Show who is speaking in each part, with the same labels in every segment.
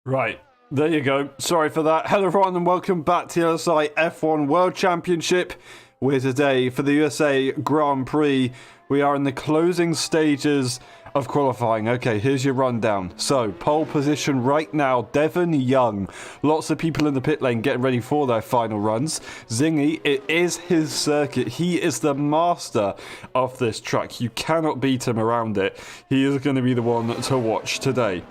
Speaker 1: Right, there you go. Sorry for that. Hello everyone and welcome back to the LSI F1 World Championship. We're today for the USA Grand Prix. We are in the closing stages of qualifying. Okay, here's your rundown. So, pole position right now, Devon Young. Lots of people in the pit lane getting ready for their final runs. Zingy, it is his circuit. He is the master of this track. You cannot beat him around it. He is going to be the one to watch today.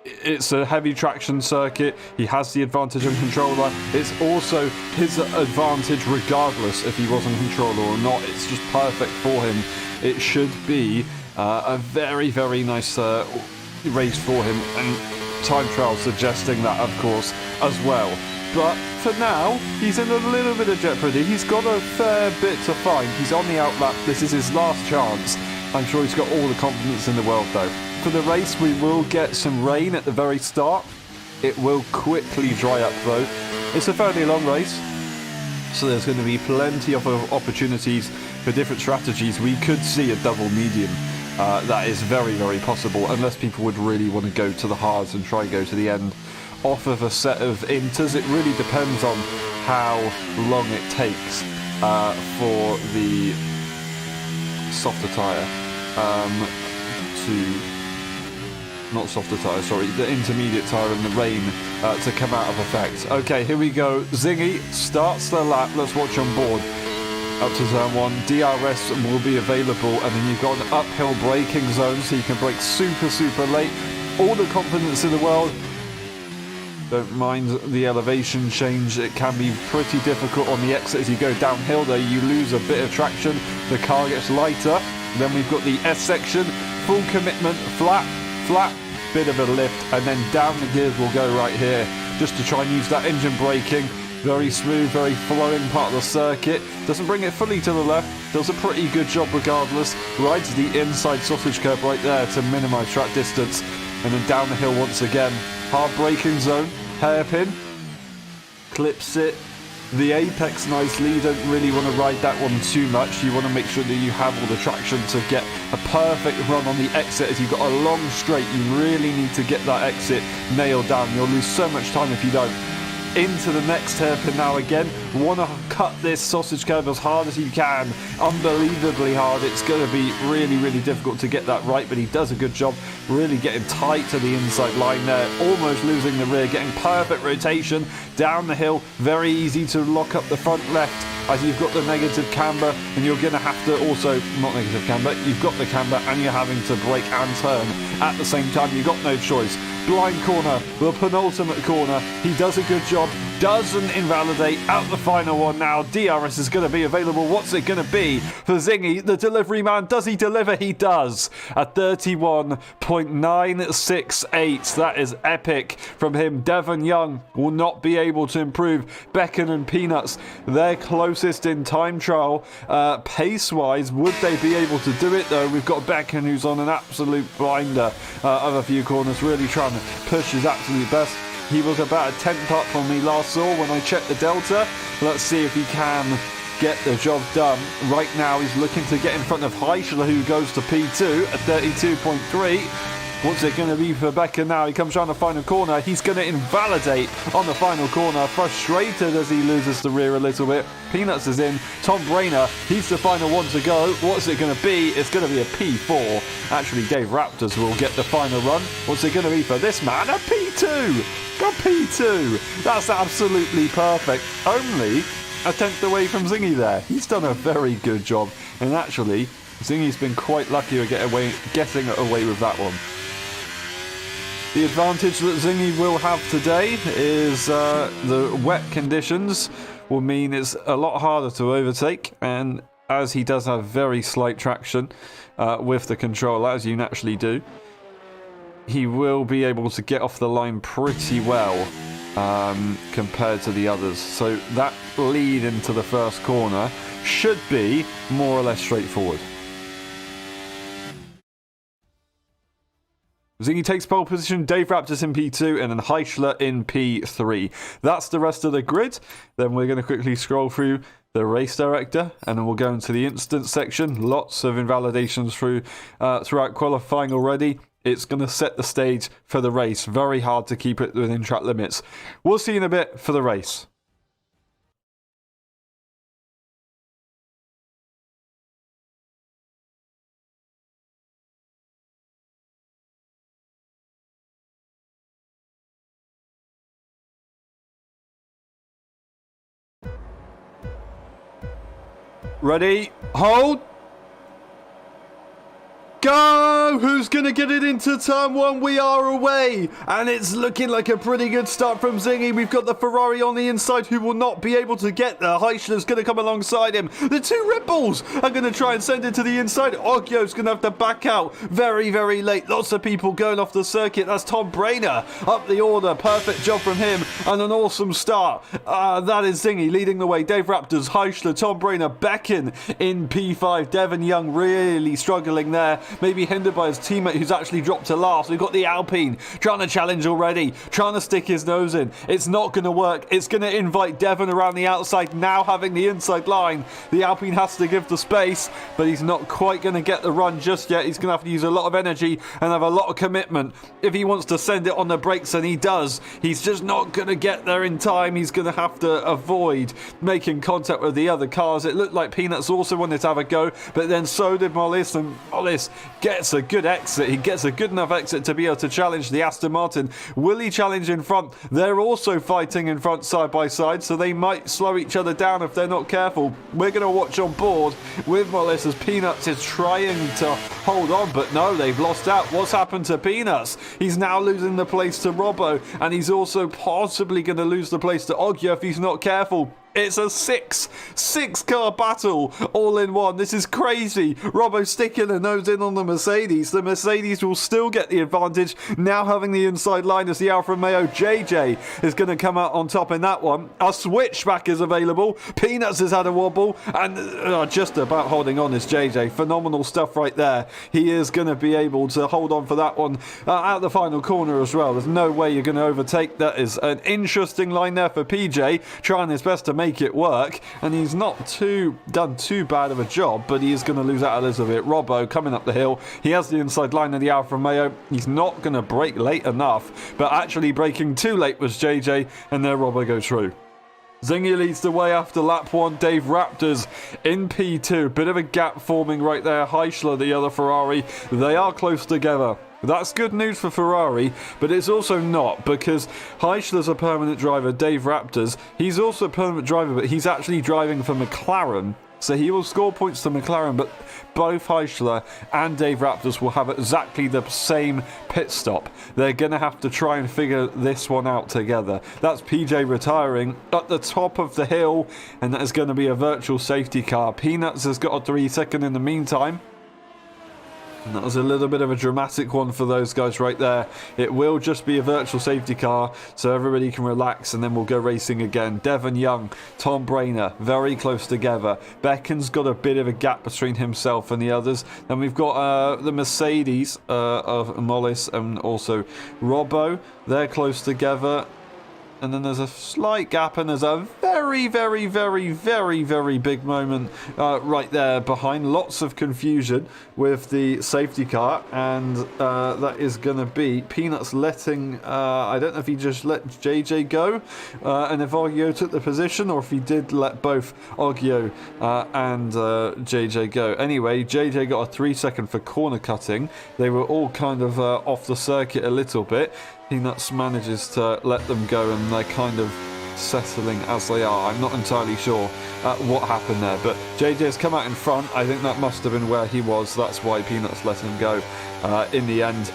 Speaker 1: It's a heavy traction circuit. He has the advantage on controller. It's also his advantage regardless if he was on controller or not. It's just perfect for him. It should be a very, very nice race for him. And time trial suggesting that, of course, as well. But for now, he's in a little bit of jeopardy. He's got a fair bit to find. He's on the outlap. This is his last chance. I'm sure he's got all the confidence in the world, though. For the race, we will get some rain at the very start. It will quickly dry up, though. It's a fairly long race, so there's going to be plenty of opportunities for different strategies. We could see a double medium. That is very, very possible, unless people would really want to go to the hards and try and go to the end off of a set of inters. It really depends on how long it takes for the softer tyre the intermediate tyre in the rain to come out of effect. Okay, here we go. Zingy starts the lap. Let's watch on board. Up to zone 1, DRS will be available, and then you've got an uphill braking zone, so you can brake super, super late. All the confidence in the world. Don't mind the elevation change. It can be pretty difficult on the exit as you go downhill there. You lose a bit of traction. The car gets lighter. Then we've got the S section. Full commitment, flat, bit of a lift, and then down the gears will go right here. Just to try and use that engine braking. Very smooth, very flowing part of the circuit. Doesn't bring it fully to the left. Does a pretty good job regardless. Rides the inside sausage curb right there to minimise track distance. And then down the hill once again. Hard braking zone, hairpin, clips it, the apex nicely. You don't really want to ride that one too much. You want to make sure that you have all the traction to get a perfect run on the exit. As you've got a long straight, you really need to get that exit nailed down. You'll lose so much time if you don't. Into the next hairpin now again. Want to cut this sausage curve as hard as you can. Unbelievably hard. It's going to be really, really difficult to get that right, but he does a good job really getting tight to the inside line there. Almost losing the rear, getting perfect rotation down the hill. Very easy to lock up the front left as you've got the negative camber, and you're going to have to also, not negative camber, you've got the camber and you're having to brake and turn at the same time. You've got no choice. Blind corner, the penultimate corner. He does a good job, doesn't invalidate. Out the final one now. DRS is going to be available. What's it going to be for Zingy, the delivery man? Does he deliver? He does. At 31.968. That is epic from him. Devon Young will not be able to improve. Becken and Peanuts, they're closest in time trial. Pace-wise, would they be able to do it though? We've got Becken who's on an absolute blinder of a few corners, really trying to push his absolute best. He was about a 10th up when we last saw when I checked the delta. Let's see if he can get the job done. Right now he's looking to get in front of Heischler, who goes to P2 at 32.3. What's it going to be for Becker now? He comes around the final corner. He's going to invalidate on the final corner. Frustrated as he loses the rear a little bit. Peanuts is in. Tom Brainer, he's the final one to go. What's it going to be? It's going to be a P4. Actually, Dave Raptors will get the final run. What's it going to be for this man? A P2! A P2! That's absolutely perfect. Only a 10th away from Zingy there. He's done a very good job. And actually, Zingy's been quite lucky at getting away with that one. The advantage that Zingy will have today is the wet conditions will mean it's a lot harder to overtake, and as he does have very slight traction with the controller, as you naturally do, he will be able to get off the line pretty well compared to the others. So that lead into the first corner should be more or less straightforward. Zingy takes pole position, Dave Raptors in P2, and then Heischler in P3. That's the rest of the grid. Then we're going to quickly scroll through the race director, and then we'll go into the instance section. Lots of invalidations throughout qualifying already. it's going to set the stage for the race. Very hard to keep it within track limits. We'll see in a bit for the race. Ready, hold, go! Who's going to get it into turn one? We are away. And it's looking like a pretty good start from Zingy. We've got the Ferrari on the inside who will not be able to get there. Heischler's going to come alongside him. The two Red Bulls are going to try and send it to the inside. Oggio's going to have to back out very, very late. Lots of people going off the circuit. That's Tom Brainer up the order. Perfect job from him and an awesome start. That is Zingy leading the way. Dave Raptors, Heischler, Tom Brainer, Becken in P5. Devon Young really struggling there. Maybe hindered by his teammate who's actually dropped to last. We've got the Alpine trying to challenge already, trying to stick his nose in. It's not going to work. It's going to invite Devon around the outside, now having the inside line. The Alpine has to give the space, but he's not quite going to get the run just yet. He's going to have to use a lot of energy and have a lot of commitment if he wants to send it on the brakes, and he does. He's just not going to get there in time. He's going to have to avoid making contact with the other cars. It looked like Peanuts also wanted to have a go, but then so did Mollis, and Mollis gets a good exit. He gets a good enough exit to be able to challenge the Aston Martin. Will he challenge in front? They're also fighting in front side by side, so they might slow each other down if they're not careful. We're going to watch on board with Mollis as Peanuts is trying to hold on, but no, they've lost out. What's happened to Peanuts? He's now losing the place to Robbo, and he's also possibly going to lose the place to Oggio if he's not careful. It's a six car battle all in one. This is crazy. Robbo sticking a nose in on the Mercedes. The Mercedes will still get the advantage, now having the inside line as the Alfa Romeo. JJ is going to come out on top in that one. A switchback is available. Peanuts has had a wobble, and just about holding on is JJ. Phenomenal stuff right there. He is going to be able to hold on for that one at the final corner as well. There's no way you're going to overtake. That is an interesting line there for PJ, trying his best to make it work, and he's not done too bad of a job, but he is going to lose out a little bit. Robbo coming up the hill. He has the inside line of the Alfa Romeo. He's not going to brake late enough, but actually braking too late was JJ, and there Robbo goes through. Zingy leads the way after lap one. Dave Raptors in P2. Bit of a gap forming right there. Heischler, the other Ferrari, they are close together. That's good news for Ferrari, but it's also not, because Heischler's a permanent driver. Dave Raptors, he's also a permanent driver, but he's actually driving for McLaren, so he will score points to McLaren, but both Heischler and Dave Raptors will have exactly the same pit stop. They're going to have to try and figure this one out together. That's PJ retiring at the top of the hill, and that is going to be a virtual safety car. Peanuts has got a 3-second in the meantime. And that was a little bit of a dramatic one for those guys right there. It will just be a virtual safety car, so everybody can relax, and then we'll go racing again. Devon Young, Tom Brainer, very close together. Becken's got a bit of a gap between himself and the others. Then we've got the Mercedes of Mollis and also Robbo. They're close together. And then there's a slight gap, and there's a very, very, very, very, very big moment right there behind. Lots of confusion with the safety car, and that is going to be Peanuts letting, I don't know if he just let JJ go, and if Oggio took the position, or if he did let both Oggio and JJ go. Anyway, JJ got a 3-second for corner cutting. They were all kind of off the circuit a little bit. Peanuts manages to let them go, and they're kind of settling as they are. I'm not entirely sure what happened there, but JJ's come out in front. I think that must have been where he was. That's why Peanuts let him go in the end.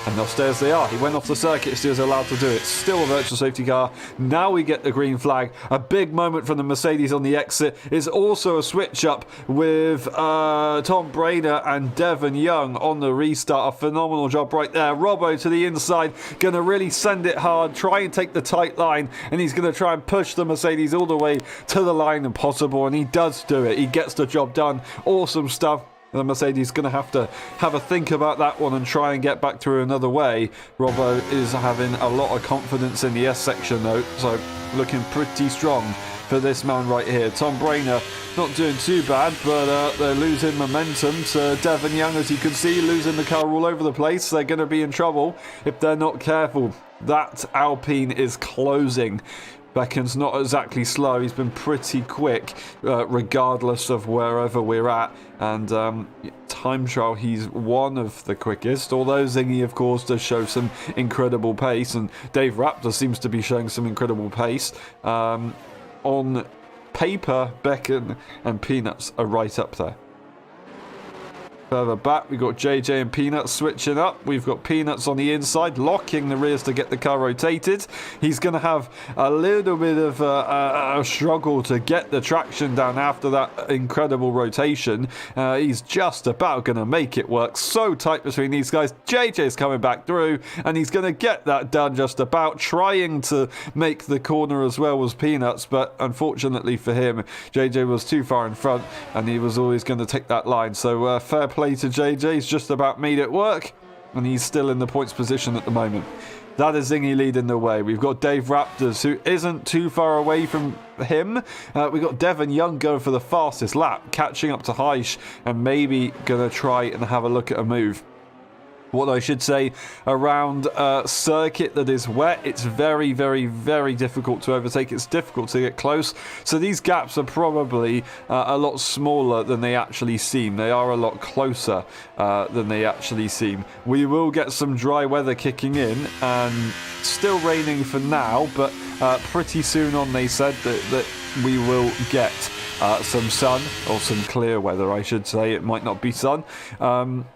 Speaker 1: And they'll stay as they are. He went off the circuit, still allowed to do it. Still a virtual safety car. Now we get the green flag. A big moment from the Mercedes on the exit. Is also a switch up with Tom Brainer and Devon Young on the restart. A phenomenal job right there. Robbo to the inside. Going to really send it hard. Try and take the tight line. And he's going to try and push the Mercedes all the way to the line if possible. And he does do it. He gets the job done. Awesome stuff. The Mercedes going to have a think about that one and try and get back through another way. Robbo is having a lot of confidence in the S section though, so looking pretty strong for this man right here. Tom Brainer not doing too bad, but they're losing momentum to Devon Young, as you can see, losing the car all over the place. They're going to be in trouble if they're not careful. That Alpine is closing. Becken's not exactly slow. He's been pretty quick, regardless of wherever we're at. And time trial, he's one of the quickest. Although Zingy, of course, does show some incredible pace. And Dave Raptor seems to be showing some incredible pace. On paper, Becken and Peanuts are right up there. Further back, we've got JJ and Peanuts switching up. We've got Peanuts on the inside, locking the rears to get the car rotated. He's going to have a little bit of a struggle to get the traction down after that incredible rotation. He's just about going to make it work. So tight between these guys. JJ's coming back through, and he's going to get that done just about, trying to make the corner as well as Peanuts. But unfortunately for him, JJ was too far in front, and he was always going to take that line. So fair play to JJ. He's just about made it work, and he's still in the points position at the moment. That is Zingy leading the way. We've got Dave Raptors, who isn't too far away from him. We've got Devon Young going for the fastest lap, catching up to Heisch, and maybe going to try and have a look at a move. What I should say, around a circuit that is wet, it's very, very, very difficult to overtake. It's difficult to get close. So these gaps are probably a lot smaller than they actually seem. They are a lot closer than they actually seem. We will get some dry weather kicking in, and still raining for now, but pretty soon on they said that we will get some sun, or some clear weather, I should say. It might not be sun.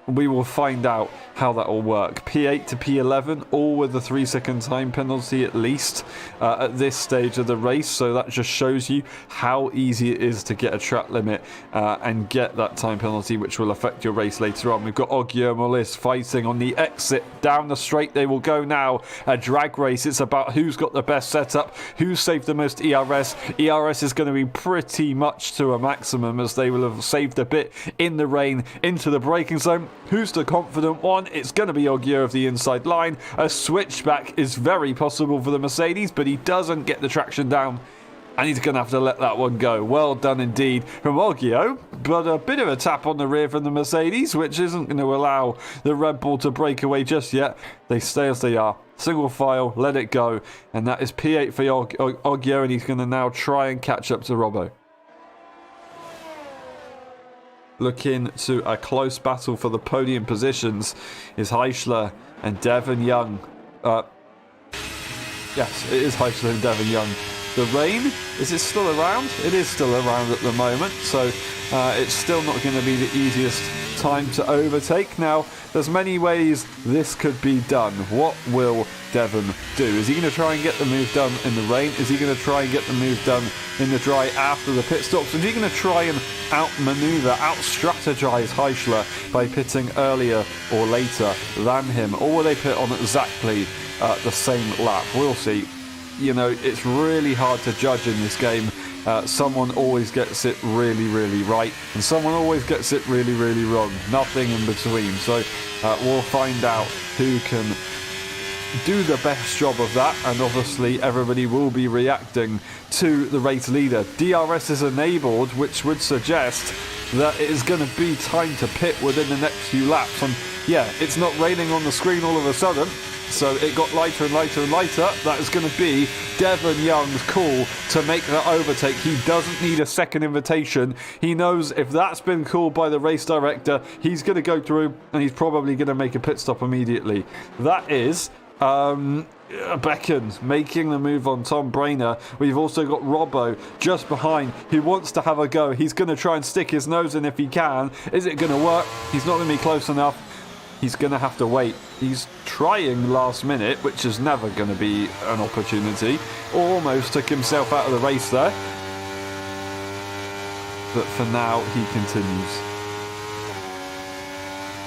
Speaker 1: We will find out how that will work. P8 to P11, all with a 3-second time penalty at least at this stage of the race. So that just shows you how easy it is to get a track limit and get that time penalty, which will affect your race later on. We've got Ogier Molis fighting on the exit. Down the straight they will go now. A drag race. It's about who's got the best setup, who's saved the most ERS. ERS is going to be pretty much to a maximum, as they will have saved a bit in the rain into the braking zone. Who's the confident one? It's going to be Ogier of the inside line. A switchback is very possible for the Mercedes, but he doesn't get the traction down, and he's going to have to let that one go. Well done indeed from Ogier, but a bit of a tap on the rear from the Mercedes, which isn't going to allow the Red Bull to break away just yet. They stay as they are. Single file, let it go, and that is P8 for Ogier, and he's going to now try and catch up to Robbo. Looking to a close battle for the podium positions is Heischler and Devon Young. Yes, it is Heischler and Devon Young. The rain, is it still around? It is still around at the moment, so it's still not going to be the easiest time to overtake. Now, there's many ways this could be done. What will Devon do? Is he going to try and get the move done in the rain? Is he going to try and get the move done in the dry after the pit stops? Is he going to try and outmaneuver, out-strategize Heischler by pitting earlier or later than him? Or will they pit on exactly the same lap? We'll see. You know, it's really hard to judge in this game. Someone always gets it really, really right, and someone always gets it really, really wrong. Nothing in between. So we'll find out who can do the best job of that, and obviously everybody will be reacting to the race leader. DRS is enabled, which would suggest that it is going to be time to pit within the next few laps. And yeah, it's not raining on the screen all of a sudden, so it got lighter and lighter and lighter. That is going to be Devon Young's call to make that overtake. He doesn't need a second invitation. He knows if that's been called by the race director, he's going to go through, and he's probably going to make a pit stop immediately. That is Becken making the move on Tom Brainer. We've also got Robbo just behind, who wants to have a go. He's going to try and stick his nose in if he can. Is it going to work? He's not going to be close enough. He's going to have to wait. He's trying last minute, which is never going to be an opportunity. Almost took himself out of the race there. But for now, he continues.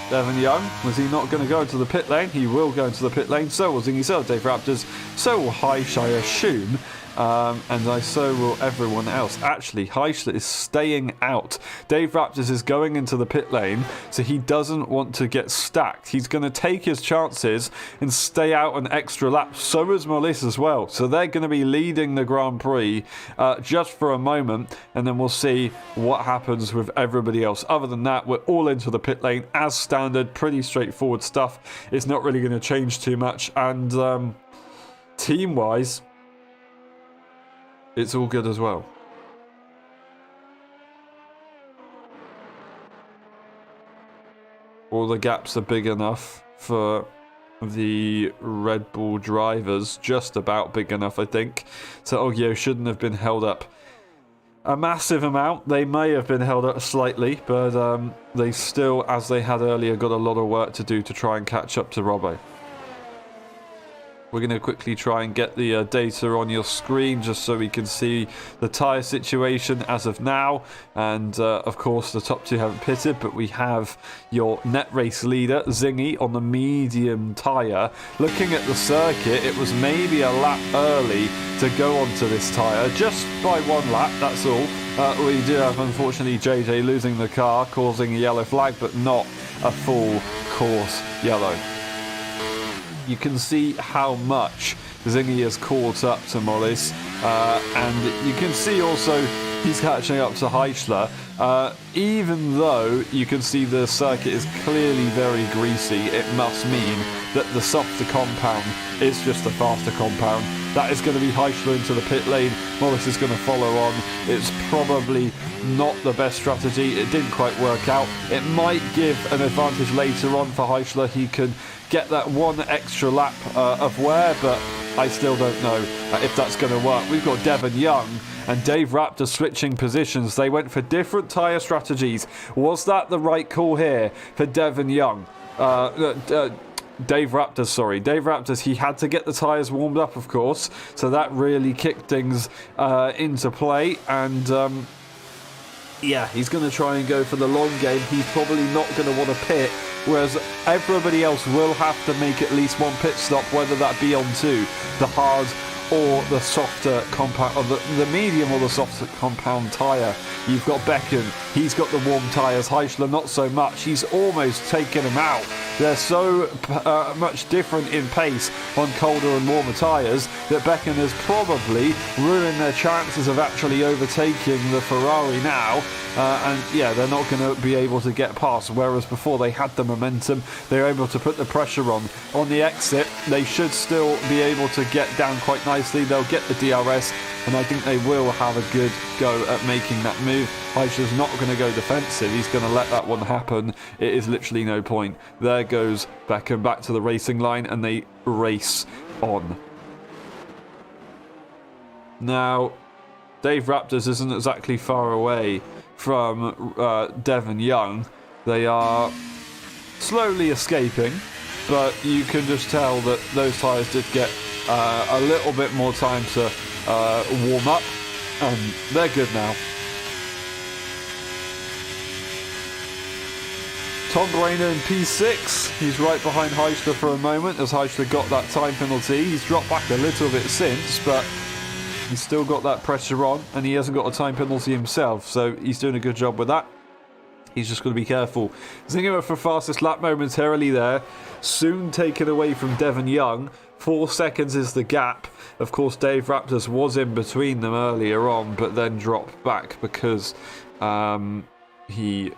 Speaker 1: Devon Young, was he not going to go into the pit lane? He will go into the pit lane. So will Zingy, so will Dave Raptors, so will Heisch, I assume. and so will everyone else. Actually, Heisler is staying out. Dave Raptors is going into the pit lane, so he doesn't want to get stacked. He's going to take his chances and stay out an extra lap. So is Mollis as well. So they're going to be leading the Grand Prix just for a moment, and then we'll see what happens with everybody else. Other than that, we're all into the pit lane as standard. Pretty straightforward stuff. It's not really going to change too much, and team-wise, it's all good as well. All the gaps are big enough for the Red Bull drivers. Just about big enough, I think. So Oggio shouldn't have been held up a massive amount. They may have been held up slightly, but they still, as they had earlier, got a lot of work to do to try and catch up to Robbo. We're going to quickly try and get the data on your screen just so we can see the tyre situation as of now. And of course, the top two haven't pitted, but we have your net race leader, Zingy, on the medium tyre. Looking at the circuit, it was maybe a lap early to go onto this tyre, just by one lap, that's all. We do have, unfortunately, JJ losing the car, causing a yellow flag, but not a full course yellow. You can see how much Zingy has caught up to Mollis, and you can see also he's catching up to Heisler, even though you can see the circuit is clearly very greasy. It must mean that the softer compound is just a faster compound. That is going to be Heisler into the pit lane. Mollis is going to follow on. It's probably not the best strategy. It didn't quite work out. It might give an advantage later on for Heisler. He can get that one extra lap of wear, but I still don't know if that's going to work. We've got Devon Young and Dave Raptor switching positions. They went for different tyre strategies. Was that the right call here for Devon Young? Dave Raptors, Dave Raptors, he had to get the tyres warmed up, of course, so that really kicked things into play, and yeah, he's going to try and go for the long game. He's probably not going to want to pit, whereas everybody else will have to make at least one pit stop, whether that be onto the hard or the softer compound, or the medium or the softer compound tyre. You've got Becken, he's got the warm tyres. Heisler not so much. He's almost taken him out. They're so much different in pace on colder and warmer tyres that Becken has probably ruined their chances of actually overtaking the Ferrari now. And yeah, they're not going to be able to get past, whereas before they had the momentum, they were able to put the pressure on. On the exit, they should still be able to get down quite nicely. They'll get the DRS, and I think they will have a good go at making that move. Heisler's not going to go defensive. He's going to let that one happen. It is literally no point. There goes Becken back to the racing line, and they race on. Now, Dave Raptors isn't exactly far away from Devon Young. They are slowly escaping, but you can just tell that those tyres did get a little bit more time to warm up, and they're good now. Tom Brainer in P6, he's right behind Heisler for a moment as Heisler got that time penalty. He's dropped back a little bit since, but he's still got that pressure on, and he hasn't got a time penalty himself, so he's doing a good job with that. He's just going to be careful. Zinger for fastest lap momentarily there, soon taken away from Devon Young. 4 seconds is the gap. Of course, Dave Raptors was in between them earlier on, but then dropped back because he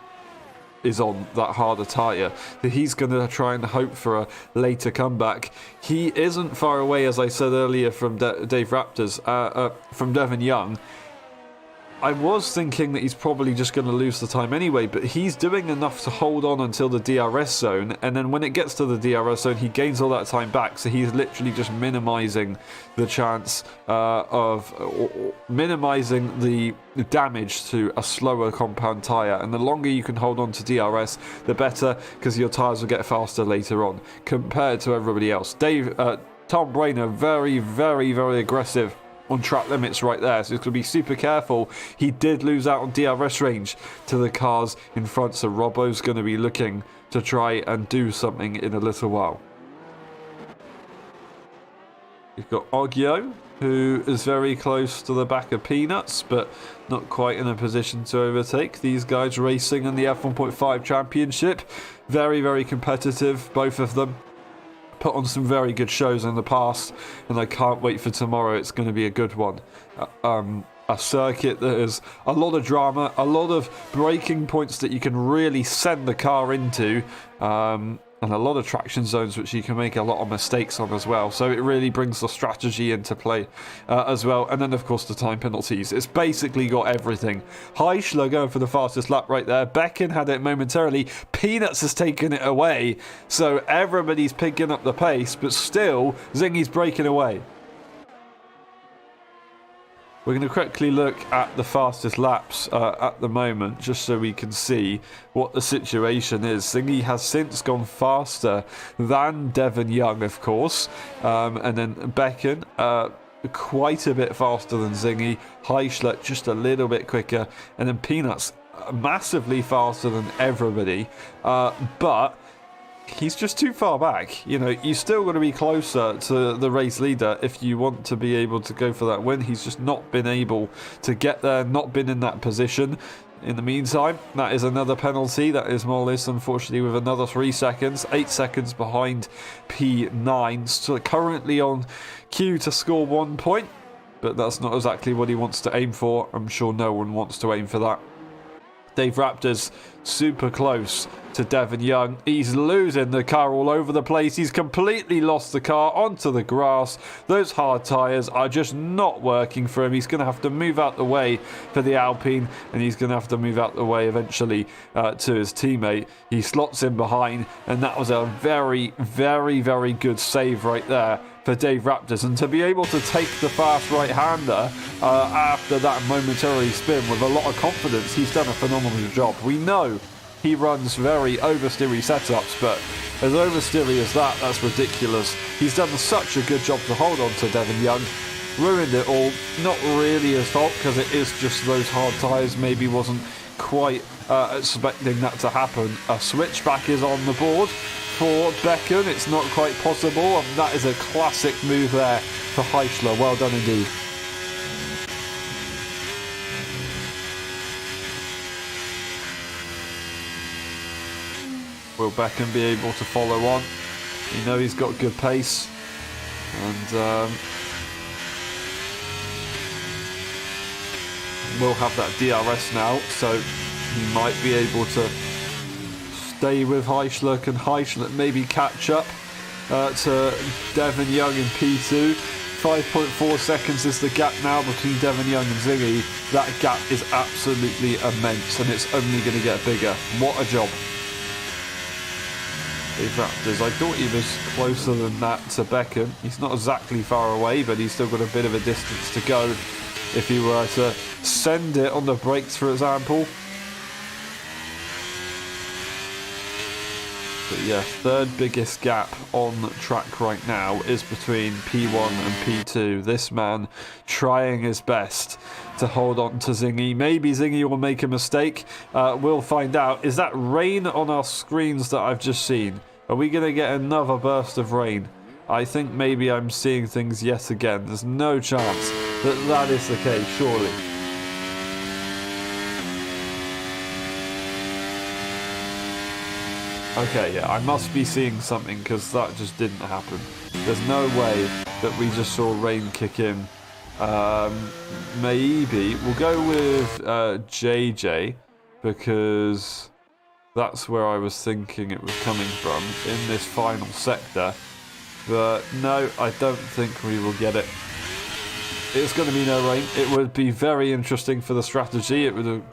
Speaker 1: is on that harder tyre. So he's going to try and hope for a later comeback. He isn't far away, as I said earlier, from Dave Raptors, from Devon Young. I was thinking that he's probably just going to lose the time anyway, but he's doing enough to hold on until the DRS zone, and then when it gets to the DRS zone, he gains all that time back, so he's literally just minimising the chance minimising the damage to a slower compound tyre, and the longer you can hold on to DRS, the better, because your tyres will get faster later on, compared to everybody else. Tom Brainer, very, very, very aggressive on track limits right there, so he's going to be super careful. He did lose out on DRS range to the cars in front, so Robbo's going to be looking to try and do something in a little while. We've got Oggio who is very close to the back of Peanuts, but not quite in a position to overtake. These guys racing in the F1.5 Championship. Very, very competitive, both of them. Put on some very good shows in the past, and I can't wait for tomorrow. It's going to be a good one. A circuit that has a lot of drama, a lot of braking points that you can really send the car into, and a lot of traction zones which you can make a lot of mistakes on as well. So it really brings the strategy into play as well. And then, of course, the time penalties. It's basically got everything. Heischler going for the fastest lap right there. Becken had it momentarily. Peanuts has taken it away. So everybody's picking up the pace, but still, Zingy's breaking away. We're going to quickly look at the fastest laps at the moment, just so we can see what the situation is. Zingy has since gone faster than Devon Young, of course, and then Becken quite a bit faster than Zingy, Heischler just a little bit quicker, and then Peanuts massively faster than everybody, but he's just too far back. You know, you still got to be closer to the race leader if you want to be able to go for that win. He's just not been able to get there, not been in that position. In the meantime, that is another penalty. That is Mollis, unfortunately, with another 3 seconds. 8 seconds behind P9. So currently on cue to score 1 point, but that's not exactly what he wants to aim for. I'm sure no one wants to aim for that. Dave Raptor's super close to Devon Young. He's losing the car all over the place. He's completely lost the car onto the grass. Those hard tyres are just not working for him. He's going to have to move out the way for the Alpine, and he's going to have to move out the way eventually to his teammate. He slots in behind, and that was a very, very, very good save right there for Dave Raptors. And to be able to take the fast right-hander after that momentary spin with a lot of confidence, he's done a phenomenal job. We know he runs very oversteery setups, but as oversteery as that, that's ridiculous. He's done such a good job to hold on to Devon Young. Ruined it all. Not really his fault, because it is just those hard tyres. Maybe wasn't quite expecting that to happen. A switchback is on the board for Becken. It's not quite possible, and that is a classic move there for Heischler. Well done indeed. Will Becken be able to follow on? You know he's got good pace, and will have that DRS now, so he might be able to stay with Heischler. Can Heischler maybe catch up to Devon Young in P2? 5.4 seconds is the gap now between Devon Young and Zingy. That gap is absolutely immense, and it's only going to get bigger. What a job. Dave Raptors, I thought he was closer than that to Becken. He's not exactly far away, but he's still got a bit of a distance to go if he were to send it on the brakes, for example. But yeah, third biggest gap on track right now is between P1 and P2. This man trying his best to hold on to Zingy. Maybe Zingy will make a mistake. We'll find out. Is that rain on our screens that I've just seen? Are we going to get another burst of rain? I think maybe I'm seeing things yet again. There's no chance that that is the case, surely. Okay, yeah, I must be seeing something, because that just didn't happen. There's no way that we just saw rain kick in. Maybe we'll go with JJ, because that's where I was thinking it was coming from in this final sector. But no, I don't think we will get it. It's going to be no rain. It would be very interesting for the strategy. It would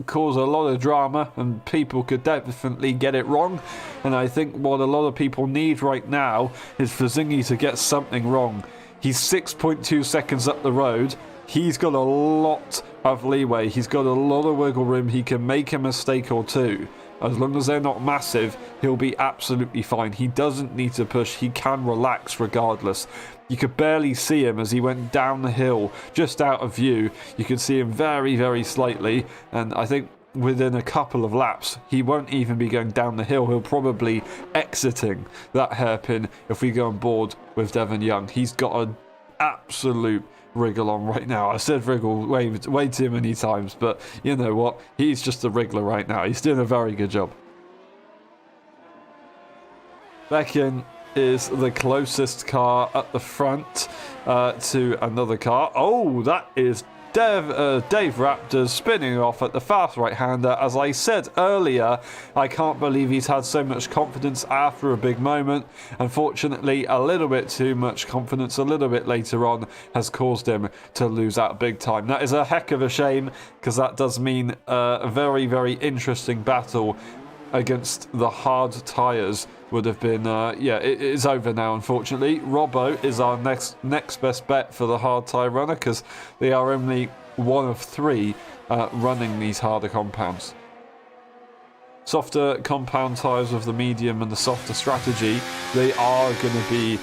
Speaker 1: cause a lot of drama, and people could definitely get it wrong. And I think what a lot of people need right now is for Zingy to get something wrong. He's 6.2 seconds up the road. He's got a lot of leeway. He's got a lot of wiggle room. He can make a mistake or two. As long as they're not massive, he'll be absolutely fine. He doesn't need to push. He can relax regardless. You could barely see him as he went down the hill, just out of view. You could see him very, very slightly. And I think within a couple of laps, he won't even be going down the hill. He'll probably exiting that hairpin if we go on board with Devon Young. He's got a absolute wriggle on right now. I said wriggle way too many times, but you know what? He's just a wriggler right now. He's doing a very good job. Becken is the closest car at the front to another car. Oh, that is Dave Raptors spinning off at the fast right-hander. As I said earlier, I can't believe he's had so much confidence after a big moment. Unfortunately, a little bit too much confidence a little bit later on has caused him to lose out big time. That is a heck of a shame, because that does mean a very, very interesting battle against the hard tyres would have been, yeah, it is over now, unfortunately. Robbo is our next best bet for the hard tyre runner, because they are only one of three running these harder compounds. Softer compound tyres with the medium and the softer strategy, they are going to be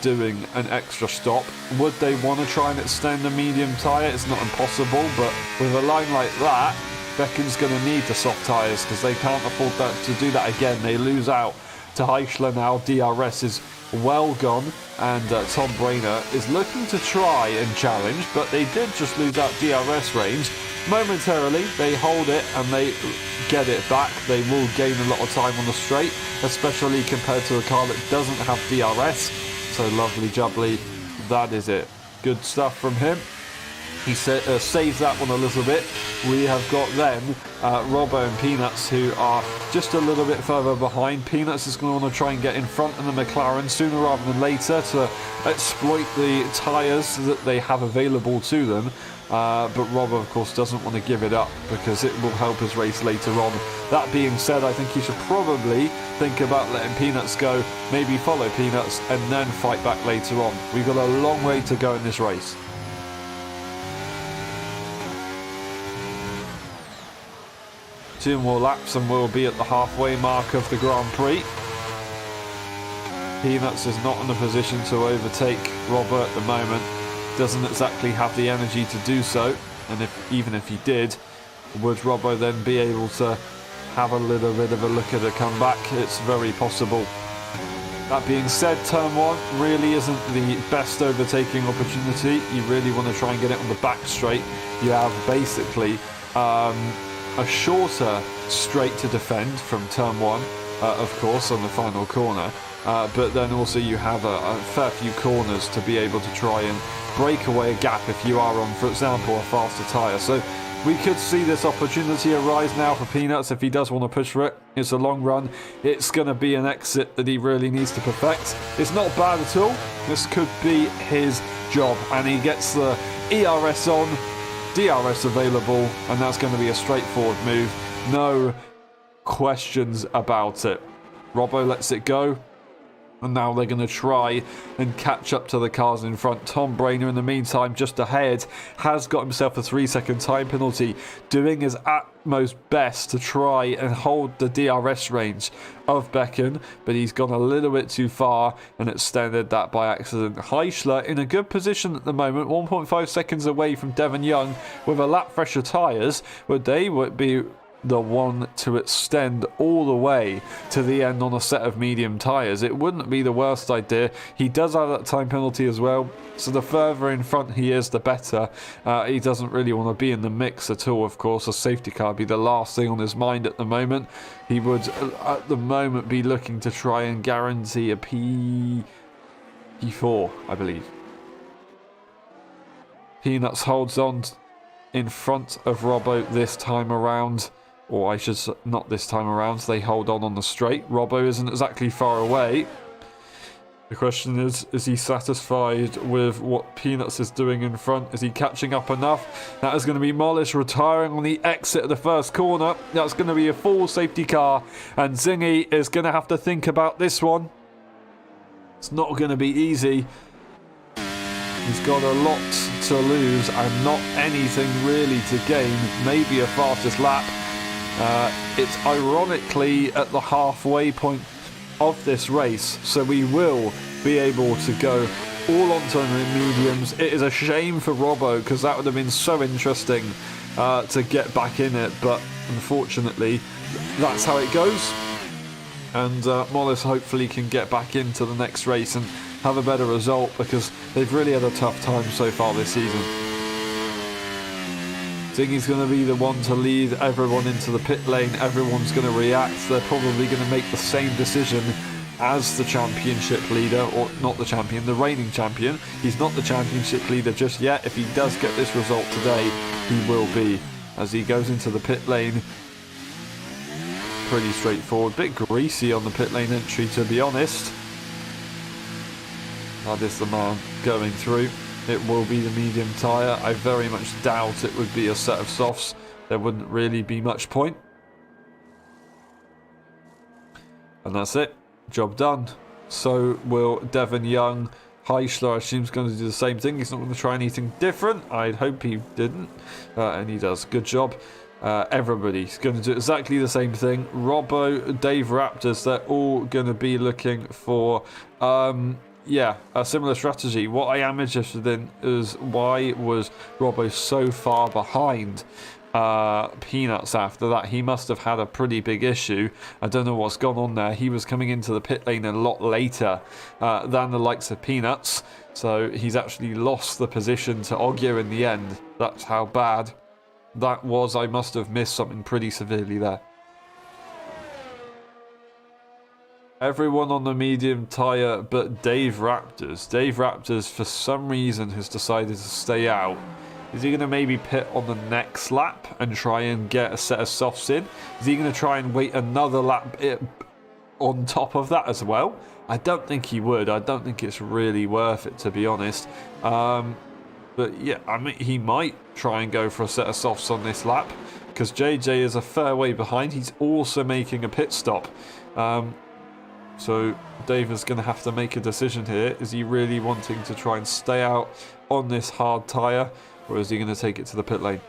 Speaker 1: doing an extra stop. Would they want to try and extend the medium tyre? It's not impossible, but with a line like that, Becken's going to need the soft tyres, because they can't afford to do that again. They lose out to Heichler now. DRS is well gone, and Tom Brainer is looking to try and challenge, but they did just lose out DRS range. Momentarily, they hold it and they get it back. They will gain a lot of time on the straight, especially compared to a car that doesn't have DRS. So lovely jubbly, that is it. Good stuff from him. He saves that one a little bit. We have got then Robbo and Peanuts, who are just a little bit further behind. Peanuts is going to want to try and get in front of the McLaren sooner rather than later to exploit the tyres that they have available to them. But Robbo, of course, doesn't want to give it up, because it will help his race later on. That being said, I think he should probably think about letting Peanuts go, maybe follow Peanuts, and then fight back later on. We've got a long way to go in this race. Two more laps and we'll be at the halfway mark of the Grand Prix. Peanuts is not in a position to overtake Robbo at the moment. Doesn't exactly have the energy to do so. And even if he did, would Robbo then be able to have a little bit of a look at a comeback? It's very possible. That being said, turn one really isn't the best overtaking opportunity. You really want to try and get it on the back straight. You have basically a shorter straight to defend from turn one, of course, on the final corner. But then also you have a fair few corners to be able to try and break away a gap if you are on, for example, a faster tyre. So we could see this opportunity arise now for Peanuts if he does want to push for it. It's a long run. It's going to be an exit that he really needs to perfect. It's not bad at all. This could be his job. And he gets the ERS on, DRS available, and that's going to be a straightforward move. No questions about it. Robbo lets it go. And now they're going to try and catch up to the cars in front. Tom Brainer, in the meantime, just ahead, has got himself a 3-second time penalty, doing his utmost best to try and hold the DRS range of Becken, but he's gone a little bit too far and extended that by accident. Heichler in a good position at the moment, 1.5 seconds away from Devon Young with a lap fresher tyres, but they would be the one to extend all the way to the end on a set of medium tyres. It wouldn't be the worst idea. He does have that time penalty as well, so the further in front he is, the better. He doesn't really want to be in the mix at all, of course. A safety car would be the last thing on his mind at the moment. He would, at the moment, be looking to try and guarantee a P4, I believe. Peanuts holds on in front of Robbo this time around. Or I should not this time around. They hold on the straight. Robbo isn't exactly far away. The question is he satisfied with what Peanuts is doing in front? Is he catching up enough? That is going to be Mollis retiring on the exit of the first corner. That's going to be a full safety car. And Zingy is going to have to think about this one. It's not going to be easy. He's got a lot to lose and not anything really to gain. Maybe a fastest lap. It's ironically at the halfway point of this race, so we will be able to go all onto the mediums. It is a shame for Robbo, because that would have been so interesting to get back in it, but unfortunately that's how it goes. And Mollis hopefully can get back into the next race and have a better result, because they've really had a tough time so far this season. Zingy's going to be the one to lead everyone into the pit lane. Everyone's going to react. They're probably going to make the same decision as the championship leader, or not the champion, the reigning champion. He's not the championship leader just yet. If he does get this result today, he will be. As he goes into the pit lane, pretty straightforward. Bit greasy on the pit lane entry, to be honest. That is the man going through. It will be the medium tyre. I very much doubt it would be a set of softs. There wouldn't really be much point. And that's it. Job done. So will Devon Young. Heischler, I assume, is going to do the same thing. He's not going to try anything different. I'd hope he didn't. And he does. Good job. Everybody's going to do exactly the same thing. Robbo, Dave Raptors, they're all going to be looking for... yeah, a similar strategy. What I am interested in is why was Robbo so far behind Peanuts after that. He must have had a pretty big issue. I don't know what's gone on there. He was coming into the pit lane a lot later than the likes of Peanuts. So he's actually lost the position to Ogyo in the end. That's how bad that was. I must have missed something pretty severely there. Everyone on the medium tyre but Dave Raptors. Dave Raptors, for some reason, has decided to stay out. Is he going to maybe pit on the next lap and try and get a set of softs in? Is he going to try and wait another lap on top of that as well? I don't think he would. I don't think it's really worth it, to be honest. But yeah, I mean, he might try and go for a set of softs on this lap, because JJ is a fair way behind. He's also making a pit stop. So Dave is going to have to make a decision here. Is he really wanting to try and stay out on this hard tyre, or is he going to take it to the pit lane?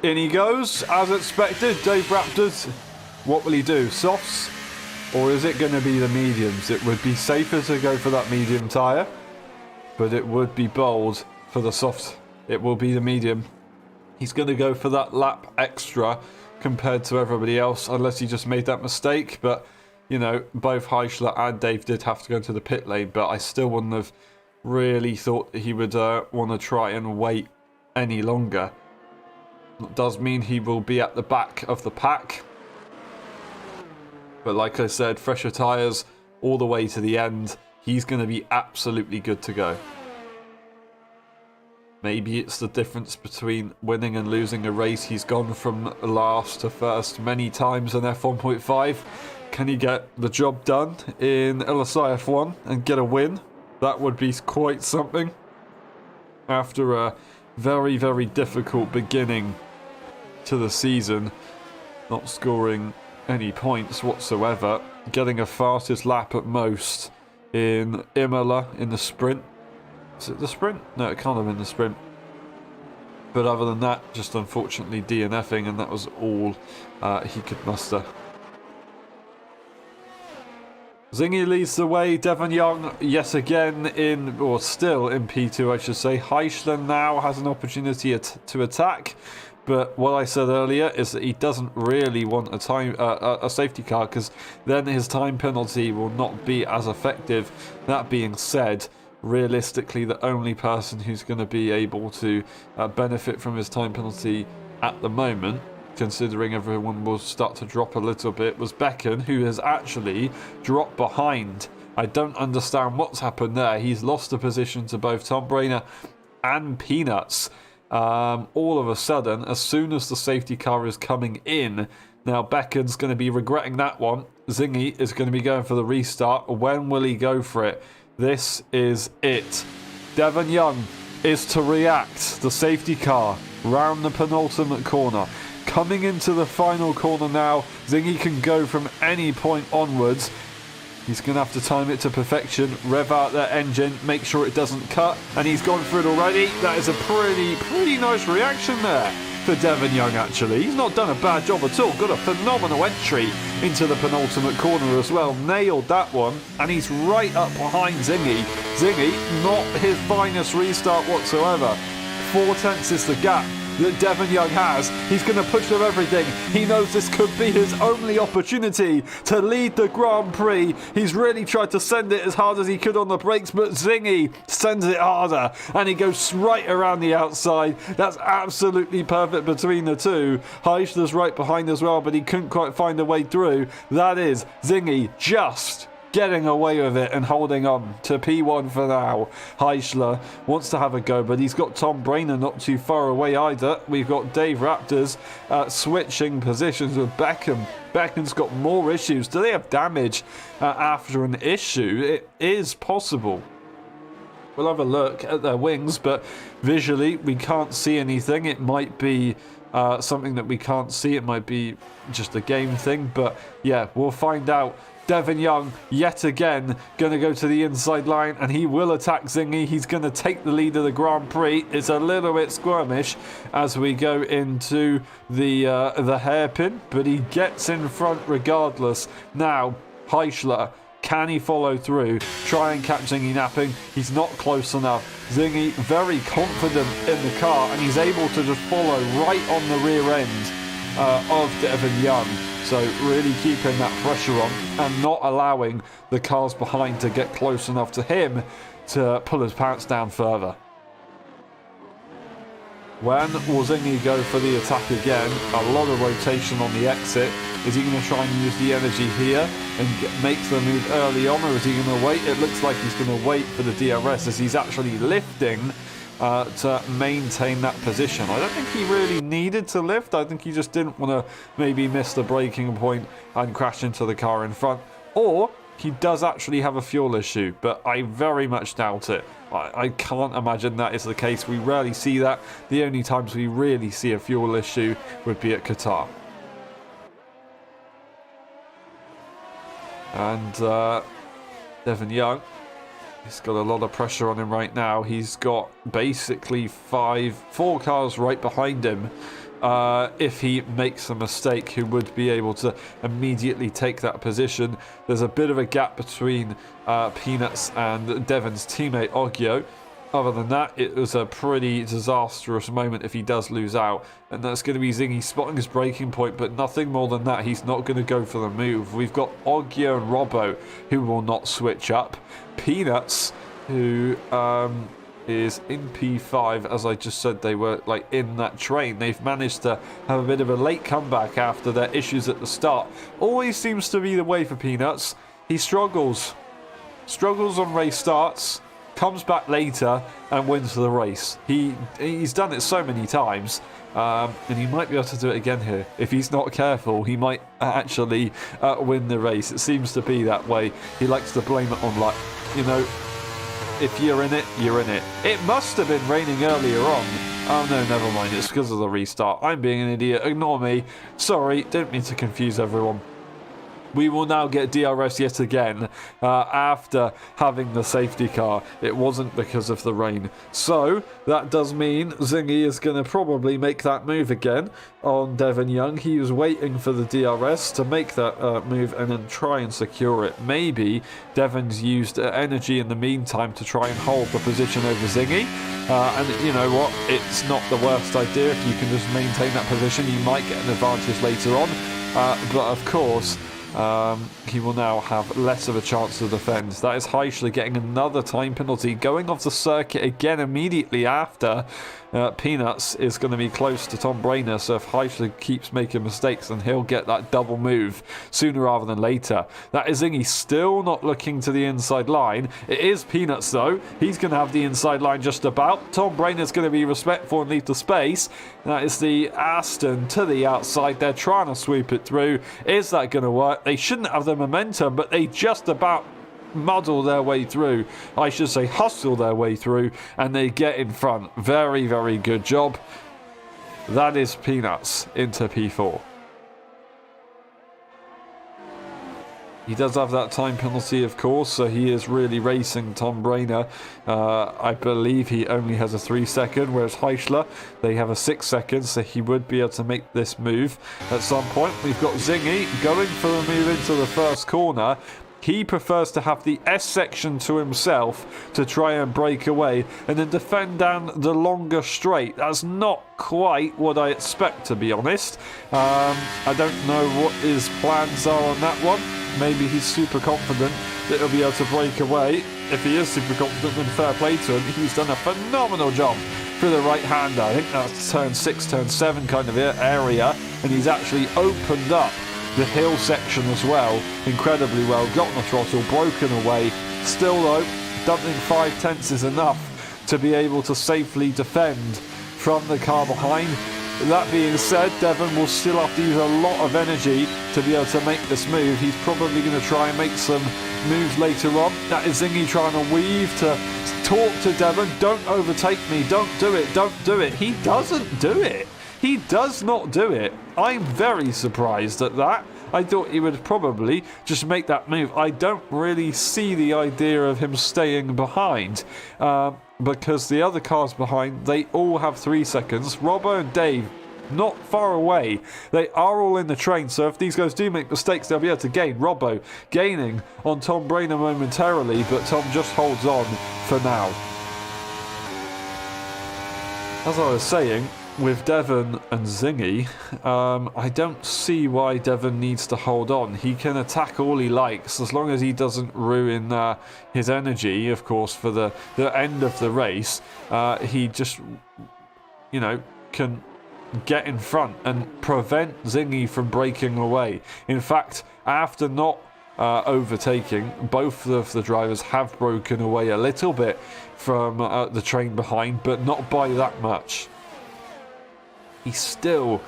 Speaker 1: In he goes, as expected. Dave Raptors, what will he do? Softs? Or is it going to be the mediums? It would be safer to go for that medium tyre, but it would be bold for the soft. It will be the medium. He's going to go for that lap extra compared to everybody else, unless he just made that mistake. But, you know, both Heischler and Dave did have to go to the pit lane, but I still wouldn't have really thought that he would want to try and wait any longer. It does mean he will be at the back of the pack. But like I said, fresher tyres all the way to the end. He's going to be absolutely good to go. Maybe it's the difference between winning and losing a race. He's gone from last to first many times in F1.5. Can he get the job done in LSI F1 and get a win? That would be quite something. After a very, very difficult beginning to the season, not scoring any points whatsoever, getting a fastest lap at most in Imola in the sprint. Is it the sprint? No, it can't have been the sprint. But other than that, just unfortunately DNFing, and that was all he could muster. Zingy leads the way. Devon Young, yet again in, or still in P2, I should say. Heischler now has an opportunity to attack. But what I said earlier is that he doesn't really want a safety car, because then his time penalty will not be as effective. That being said, realistically, the only person who's going to be able to benefit from his time penalty at the moment, considering everyone will start to drop a little bit, was Becken, who has actually dropped behind. I don't understand what's happened there. He's lost a position to both Tom Brainer and Peanuts. all of a sudden, as soon as the safety car is coming in. Now, Becken's going to be regretting that one. Zingy is going to be going for the restart. When will he go for it? This is it. Devon Young is to react. The safety car round the penultimate corner. Coming into the final corner now. Zingy can go from any point onwards. He's going to have to time it to perfection, rev out that engine, make sure it doesn't cut, and he's gone for it already. That is a pretty nice reaction there for Devon Young, actually. He's not done a bad job at all. Got a phenomenal entry into the penultimate corner as well. Nailed that one, and he's right up behind Zingy. Zingy, not his finest restart whatsoever. 4/10 is the gap that Devon Young has. He's going to push with everything. He knows this could be his only opportunity to lead the Grand Prix. He's really tried to send it as hard as he could on the brakes, but Zingy sends it harder, and he goes right around the outside. That's absolutely perfect between the two. Heischler's right behind as well, but he couldn't quite find a way through. That is Zingy just getting away with it and holding on to P1 for now. Heischler wants to have a go, but he's got Tom Brainer not too far away either. We've got Dave Raptors switching positions with Beckham. Beckham's got more issues. Do they have damage after an issue? It is possible. We'll have a look at their wings, but visually we can't see anything. It might be something that we can't see. It might be just a game thing, but yeah, we'll find out. Devon Young, yet again, going to go to the inside line, and he will attack Zingy. He's going to take the lead of the Grand Prix. It's a little bit squirmish as we go into the hairpin, but he gets in front regardless. Now, Heischler, can he follow through? Try and catch Zingy napping. He's not close enough. Zingy very confident in the car, and he's able to just follow right on the rear end of Devon Young. So really keeping that pressure on and not allowing the cars behind to get close enough to him to pull his pants down further. When will Zingy go for the attack again? A lot of rotation on the exit. Is he going to try and use the energy here and make the move early on, or is he going to wait? It looks like he's going to wait for the DRS as he's actually lifting to maintain that position. I don't think he really needed to lift. I think he just didn't want to maybe miss the braking point and crash into the car in front. Or he does actually have a fuel issue, but I very much doubt it. I can't imagine that is the case. We rarely see that. The only times we really see a fuel issue would be at Qatar. And Devon Young, he's got a lot of pressure on him right now. He's got basically four cars right behind him. If he makes a mistake, who would be able to immediately take that position. There's a bit of a gap between Peanuts and Devon's teammate Oggio. Other than that, it was a pretty disastrous moment if he does lose out. And that's going to be Zingy spotting his braking point, but nothing more than that. He's not going to go for the move. We've got Oggio and Robbo, who will not switch up. Peanuts, who is in P5, as I just said, they were like in that train. They've managed to have a bit of a late comeback after their issues at the start. Always seems to be the way for Peanuts. He struggles on race starts, comes back later and wins the race. He's done it so many times, and he might be able to do it again here. If he's not careful, he might actually win the race. It seems to be that way. He likes to blame it on luck. You know, if you're in it, you're in it. It must have been raining earlier on. Oh no, never mind. It's because of the restart. I'm being an idiot. Ignore me. Sorry, didn't mean to confuse everyone. We will now get DRS yet again after having the safety car. It wasn't because of the rain. So that does mean Zingy is going to probably make that move again on Devon Young. He was waiting for the DRS to make that move and then try and secure it. Maybe Devon's used energy in the meantime to try and hold the position over Zingy. And you know what? It's not the worst idea. If you can just maintain that position, you might get an advantage later on. But of course, he will now have less of a chance to defend. That is Heischler getting another time penalty, going off the circuit again immediately after. Peanuts is going to be close to Tom Brainer, so if Heischler keeps making mistakes, then he'll get that double move sooner rather than later. That is Zingy still not looking to the inside line. It is Peanuts though. He's going to have the inside line just about. Tom Brainer's going to be respectful and leave the space. That is the Aston to the outside. They're trying to sweep it through. Is that going to work? They shouldn't have the momentum, but they just about muddle their way through. I should say hustle their way through, and they get in front. Very, very good job. That is Peanuts into P4. He does have that time penalty, of course, so he is really racing Tom Brainer. I believe he only has a 3-second, whereas Heischler, they have a 6-second, so he would be able to make this move at some point. We've got Zingy going for a move into the first corner. He prefers to have the S section to himself to try and break away and then defend down the longer straight. That's not quite what I expect, to be honest. I don't know what his plans are on that one. Maybe he's super confident that he'll be able to break away. If he is super confident, then fair play to him. He's done a phenomenal job through the right-hander. I think that's turn 6, turn 7 kind of area. And he's actually opened up the hill section as well, incredibly well. Got on the throttle, broken away. Still though, don't think 5/10 is enough to be able to safely defend from the car behind. That being said, Devon will still have to use a lot of energy to be able to make this move. He's probably going to try and make some moves later on. That is Zingy trying to weave to talk to Devon. Don't overtake me, don't do it, don't do it. He doesn't do it. He does not do it. I'm very surprised at that. I thought he would probably just make that move. I don't really see the idea of him staying behind because the other cars behind, they all have 3 seconds. Robbo and Dave, not far away. They are all in the train, so if these guys do make mistakes, they'll be able to gain. Robbo gaining on Tom Brainer momentarily, but Tom just holds on for now. As I was saying, with Devon and Zingy, I don't see why Devon needs to hold on. He can attack all he likes, as long as he doesn't ruin his energy, of course, for the end of the race. He just, you know, can get in front and prevent Zingy from breaking away. In fact, after not overtaking, both of the drivers have broken away a little bit from the train behind, but not by that much. He still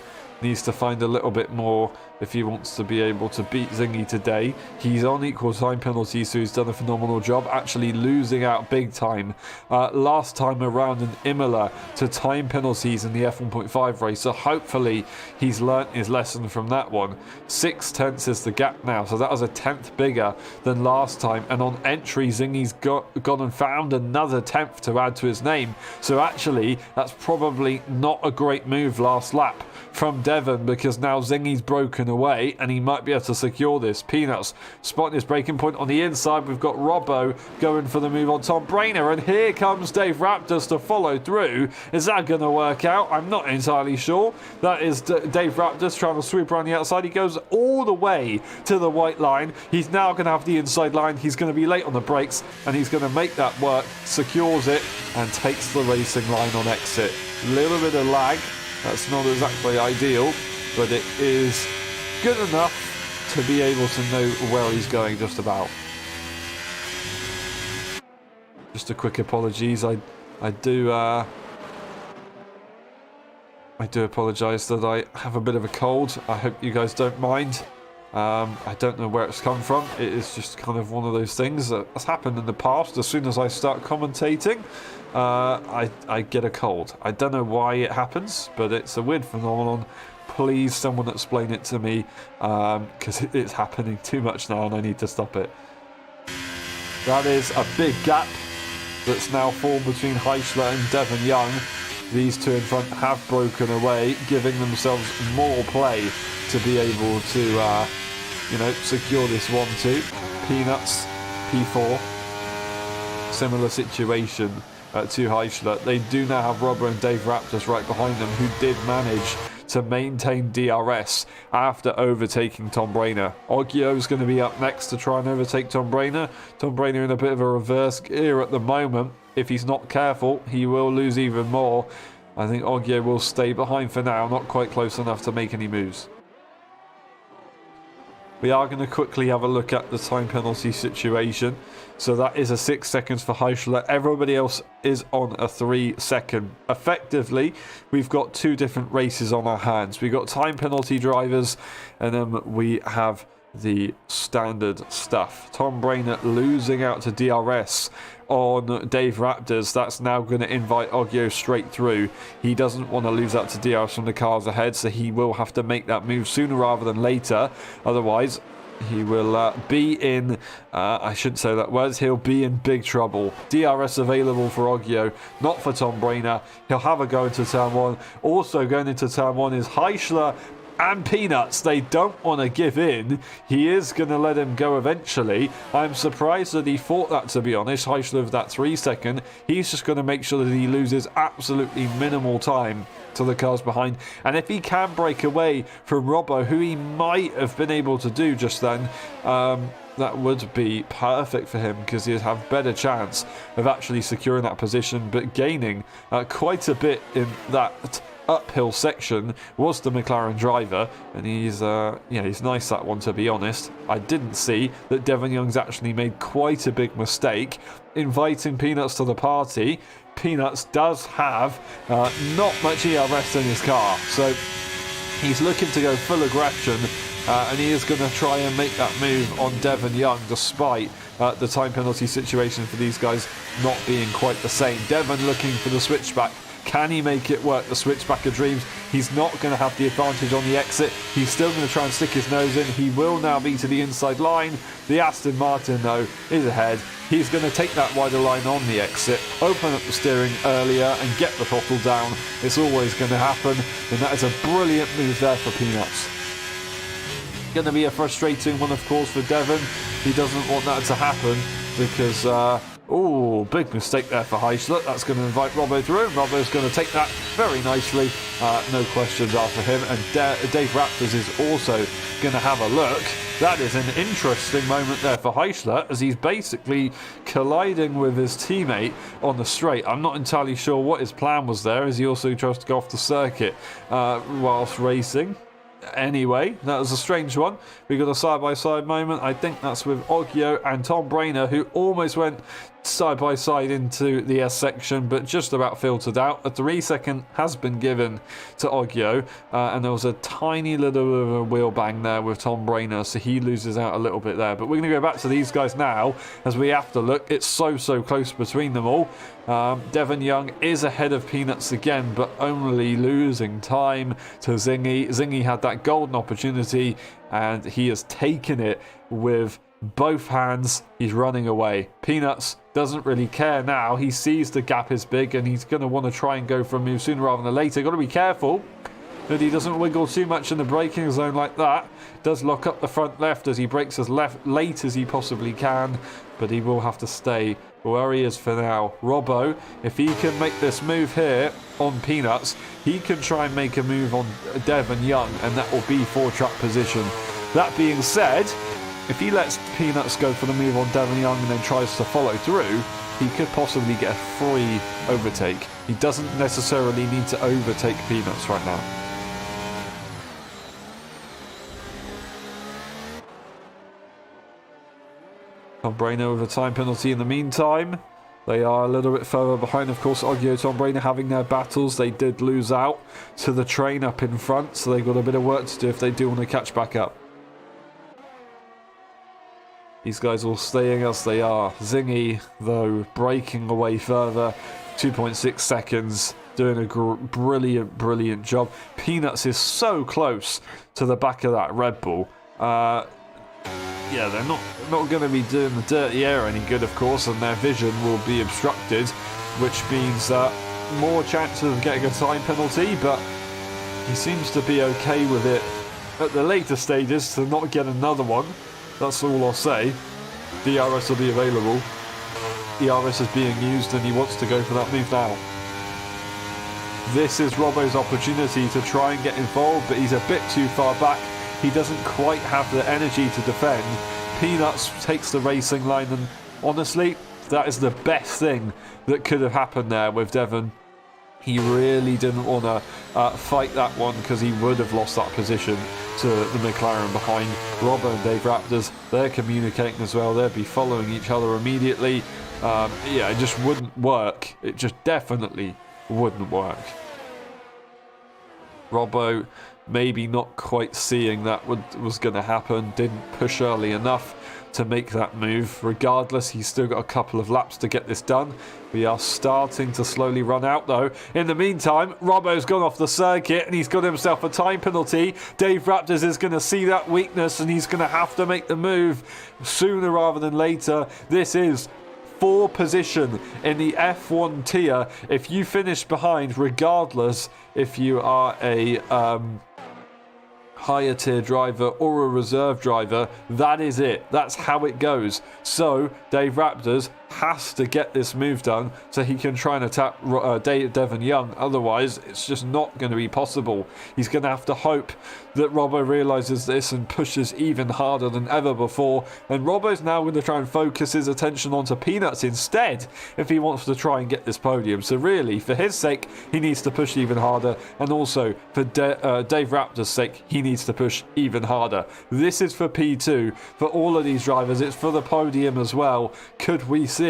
Speaker 1: needs to find a little bit more if he wants to be able to beat Zingy today. He's on equal time penalties, so he's done a phenomenal job, actually losing out big time last time around in Imola to time penalties in the F1.5 race, so hopefully he's learnt his lesson from that one. 6/10 is the gap now, so that was a 10th bigger than last time, and on entry Zingy's gone and found another 10th to add to his name, so actually that's probably not a great move last lap from Devon, because now Zingy's broken away and he might be able to secure this. Peanuts spotting his breaking point on the inside. We've got Robbo going for the move on Tom Brainer, and here comes Dave Raptors to follow through. Is that going to work out? I'm not entirely sure. That is Dave Raptors trying to sweep around the outside. He goes all the way to the white line. He's now going to have the inside line. He's going to be late on the brakes, and he's going to make that work, secures it, and takes the racing line on exit. Little bit of lag. That's not exactly ideal, but it is good enough to be able to know where he's going just about. Just a quick apologies. I do apologise that I have a bit of a cold. I hope you guys don't mind. I don't know where it's come from. It is just kind of one of those things that has happened in the past. As soon as I start commentating, I get a cold. I don't know why it happens, but it's a weird phenomenon. Please, someone explain it to me, because it's happening too much now and I need to stop it. That is a big gap that's now formed between Heischler and Devon Young. These two in front have broken away, giving themselves more play to be able to, secure this 1-2. Peanuts, P4. Similar situation to Heischler. They do now have Robber and Dave Raptors right behind them, who did manage to maintain DRS after overtaking Tom Brainer. Oggio's going to be up next to try and overtake Tom Brainer. Tom Brainer in a bit of a reverse gear at the moment. If he's not careful, he will lose even more. I think Oggio will stay behind for now, not quite close enough to make any moves. We are going to quickly have a look at the time penalty situation. So that is a 6 seconds for Heischler. Everybody else is on a 3 second. Effectively, we've got 2 different races on our hands. We've got time penalty drivers, and then we have the standard stuff. Tom Brainer losing out to DRS on Dave Raptors. That's now going to invite Oggio straight through. He doesn't want to lose out to DRS from the cars ahead, so he will have to make that move sooner rather than later. Otherwise, he will be in, I shouldn't say that words, he'll be in big trouble. DRS available for Oggio, not for Tom Brainer. He'll have a go into turn 1. Also going into turn 1 is Heischler and Peanuts. They don't want to give in. He is going to let him go eventually. I'm surprised that he fought that, to be honest. Heischler with that 3 second. He's just going to make sure that he loses absolutely minimal time to the cars behind. And if he can break away from Robbo, who he might have been able to do just then, that would be perfect for him, because he'd have better chance of actually securing that position, but gaining quite a bit in that uphill section was the McLaren driver, and he's nice, that one, to be honest. I didn't see that Devon Young's actually made quite a big mistake inviting Peanuts to the party. Peanuts does have not much ERS in his car, so he's looking to go full aggression, and he is going to try and make that move on Devon Young, despite the time penalty situation for these guys not being quite the same. Devon looking for the switchback. Can he make it work? The switchback of dreams. He's not going to have the advantage on the exit. He's still going to try and stick his nose in. He will now be to the inside line. The Aston Martin, though, is ahead. He's going to take that wider line on the exit, open up the steering earlier and get the throttle down. It's always going to happen, and that is a brilliant move there for Peanuts. Going to be a frustrating one, of course, for Devon. He doesn't want that to happen because oh, big mistake there for Heischler. That's going to invite Robbo through. Robbo's going to take that very nicely. No questions after him. And Dave Raptors is also going to have a look. That is an interesting moment there for Heischler, as he's basically colliding with his teammate on the straight. I'm not entirely sure what his plan was there, as he also tries to go off the circuit whilst racing. Anyway, that was a strange one. We got a side-by-side moment. I think that's with Oggio and Tom Brainer, who almost went side-by-side into the S section, but just about filtered out. A 3 second has been given to Oggio, and there was a tiny little bit of a wheel bang there with Tom Brainer, so he loses out a little bit there. But we're going to go back to these guys now, as we have to look. It's so close between them all. Devon Young is ahead of Peanuts again, but only losing time to Zingy. Zingy had that golden opportunity, and he has taken it with both hands. He's running away. Peanuts doesn't really care now. He sees the gap is big, and he's going to want to try and go for a move sooner rather than later. Got to be careful that he doesn't wiggle too much in the braking zone like that. Does lock up the front left as he brakes as late as he possibly can, but he will have to stay where he is for now. Robbo, if he can make this move here on Peanuts, he can try and make a move on Devon Young, and that will be 4-track position. That being said, if he lets Peanuts go for the move on Devon Young and then tries to follow through, he could possibly get a free overtake. He doesn't necessarily need to overtake Peanuts right now. Tom Brainer with a time penalty in the meantime. They are a little bit further behind. Of course, Oggio, Tom Brainer having their battles. They did lose out to the train up in front, so they've got a bit of work to do if they do want to catch back up. These guys all staying as they are. Zingy, though, breaking away further. 2.6 seconds. Doing a brilliant job. Peanuts is so close to the back of that Red Bull. Yeah, they're not going to be doing the dirty air any good, of course, and their vision will be obstructed, which means more chances of getting a time penalty, but he seems to be okay with it at the later stages to not get another one. That's all I'll say. DRS will be available. ERS is being used, and he wants to go for that move now. This is Robbo's opportunity to try and get involved, but he's a bit too far back. He doesn't quite have the energy to defend. Peanuts takes the racing line, and honestly, that is the best thing that could have happened there with Devon. He really didn't want to fight that one because he would have lost that position to the McLaren behind. Robbo and Dave Raptors, they're communicating as well. They'll be following each other immediately. Yeah, it just wouldn't work. It just definitely wouldn't work. Robbo maybe not quite seeing that was going to happen. Didn't push early enough to make that move. Regardless, he's still got a couple of laps to get this done. We are starting to slowly run out though. In the meantime, Robbo's gone off the circuit and he's got himself a time penalty. Dave Raptors is going to see that weakness and he's going to have to make the move sooner rather than later. This is for position in the F1 tier. If you finish behind, regardless if you are a higher tier driver or a reserve driver, that is it. That's how it goes. So Dave Raptors has to get this move done so he can try and attack Devon Young. Otherwise, it's just not going to be possible. He's going to have to hope that Robbo realizes this and pushes even harder than ever before. And Robbo's now going to try and focus his attention onto Peanuts instead if he wants to try and get this podium. So really, for his sake, he needs to push even harder. And also, for Dave Raptor's sake, he needs to push even harder. This is for P2. For all of these drivers, it's for the podium as well. Could we see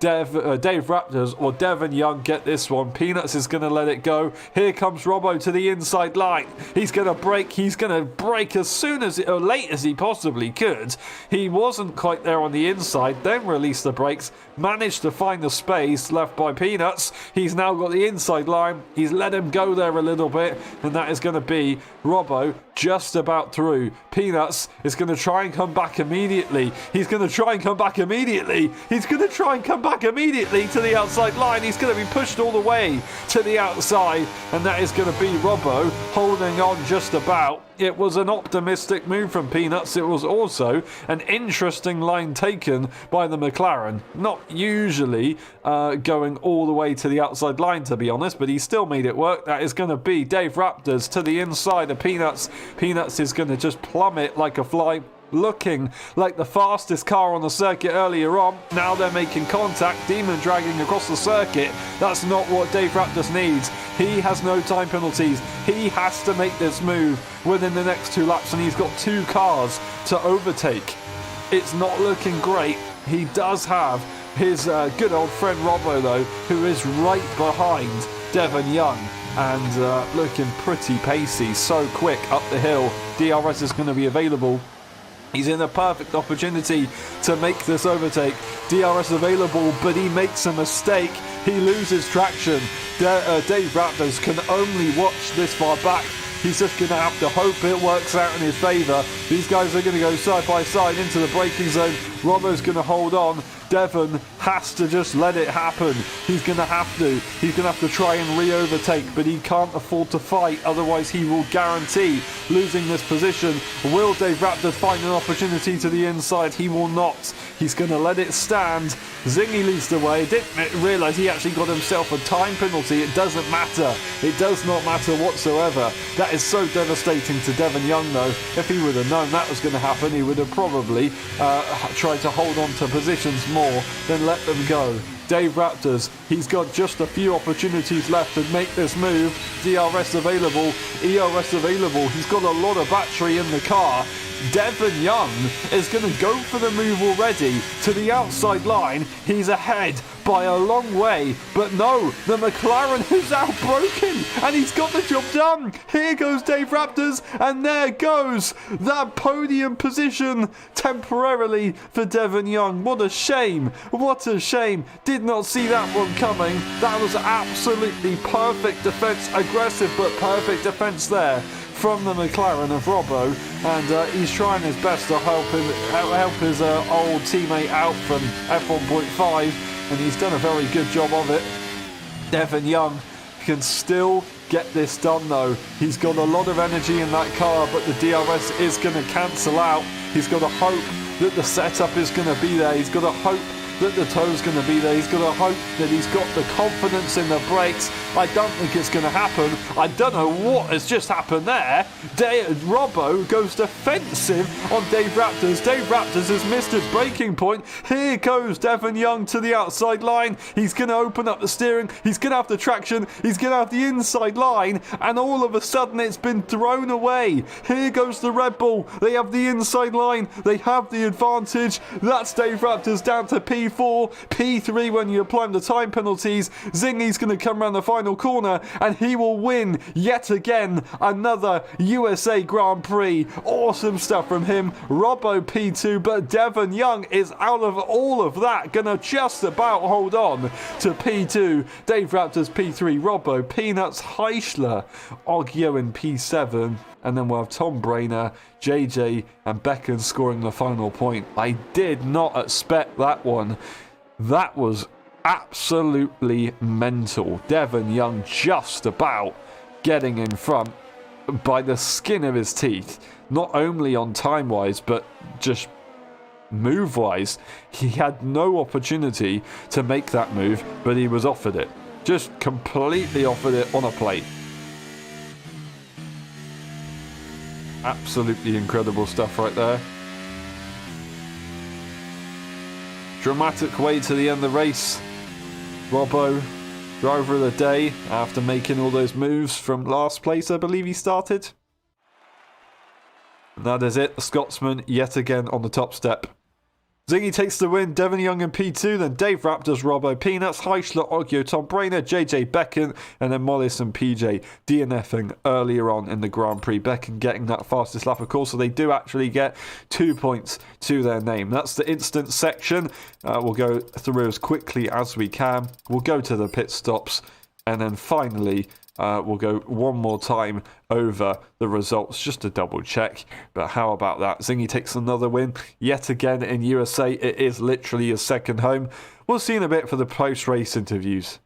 Speaker 1: Dave Raptors or Devon Young get this one? Peanuts is going to let it go. Here comes Robbo to the inside line. He's going to brake. He's going to brake as soon as or late as he possibly could. He wasn't quite there on the inside, then released the brakes, managed to find the space left by Peanuts. He's now got the inside line. He's let him go there a little bit, and that is going to be Robbo just about through. Peanuts is going to try and come back immediately. He's going to try and come back immediately. He's going to try and come back immediately to the outside line. He's going to be pushed all the way to the outside, and that is going to be Robbo holding on just about. It was an optimistic move from Peanuts. It was also an interesting line taken by the McLaren. Not usually going all the way to the outside line, to be honest, but he still made it work. That is going to be Dave Raptors to the inside of Peanuts. Peanuts is going to just plummet like a fly, looking like the fastest car on the circuit earlier on. Now they're making contact, demon dragging across the circuit. That's not what Dave Raptors needs. He has no time penalties. He has to make this move within the next 2 laps, and he's got 2 cars to overtake. It's not looking great. He does have his good old friend Robbo though, who is right behind Devon Young and looking pretty pacey, so quick up the hill. DRS is going to be available. He's in a perfect opportunity to make this overtake. DRS available, but he makes a mistake. He loses traction. Dave Raptors can only watch this far back. He's just going to have to hope it works out in his favour. These guys are going to go side by side into the braking zone. Robbo's going to hold on. Devon has to just let it happen. He's going to have to. He's going to have to try and re-overtake, but he can't afford to fight. Otherwise, he will guarantee losing this position. Will Dave Raptor find an opportunity to the inside? He will not. He's going to let it stand. Zingy leads the way. Didn't realise he actually got himself a time penalty. It doesn't matter. It does not matter whatsoever. That is so devastating to Devon Young, though. If he would have known that was going to happen, he would have probably tried to hold on to positions more than let them go. Dave Raptors, he's got just a few opportunities left to make this move. DRS available, ERS available. He's got a lot of battery in the car. Devon Young is going to go for the move already to the outside line. He's ahead by a long way, but no, the McLaren is outbroken and he's got the job done. Here goes Dave Raptors, and there goes that podium position temporarily for Devon Young. What a shame, what a shame. Did not see that one coming. That was absolutely perfect defense, aggressive but perfect defense there from the McLaren of Robbo, and he's trying his best to help his old teammate out from F1.5, and he's done a very good job of it. Devon Young can still get this done though. He's got a lot of energy in that car, but the DRS is going to cancel out. He's got to hope that the setup is going to be there. He's got to hope that the toe's going to be there. He's going to hope that he's got the confidence in the brakes. I don't think it's going to happen. I don't know what has just happened there. Robbo goes defensive on Dave Raptors. Dave Raptors has missed his braking point. Here goes Devon Young to the outside line. He's going to open up the steering. He's going to have the traction. He's going to have the inside line. And all of a sudden it's been thrown away. Here goes the Red Bull. They have the inside line. They have the advantage. That's Dave Raptors down to P4. P3 when you apply the time penalties. Zingy's going to come around the final corner and he will win yet again another USA Grand Prix. Awesome stuff from him. Robbo P2, but Devon Young is out of all of that. Gonna just about hold on to P2. Dave Raptors P3, Robbo, Peanuts, Heischler, Oggio in P7. And then we'll have Tom Brainer, JJ and Becken scoring the final point. I did not expect that one. That was absolutely mental. Devon Young just about getting in front by the skin of his teeth. Not only on time-wise, but just move-wise. He had no opportunity to make that move, but he was offered it. Just completely offered it on a plate. Absolutely incredible stuff right there. Dramatic way to the end of the race. Robbo, driver of the day, after making all those moves from last place, I believe he started. And that is it. The Scotsman yet again on the top step. Zingy takes the win, Devon Young in P2, then Dave Raptors, Robbo, Peanuts, Heischler, Oggio, Tom Brainer, JJ Becken, and then Mollis and PJ DNFing earlier on in the Grand Prix. Becken getting that fastest lap, of course, so they do actually get 2 points to their name. That's the instant section. We'll go through as quickly as we can. We'll go to the pit stops, and then finally we'll go one more time over the results just to double check. But how about that? Zingy takes another win yet again in USA. It is literally his second home. We'll see in a bit for the post-race interviews.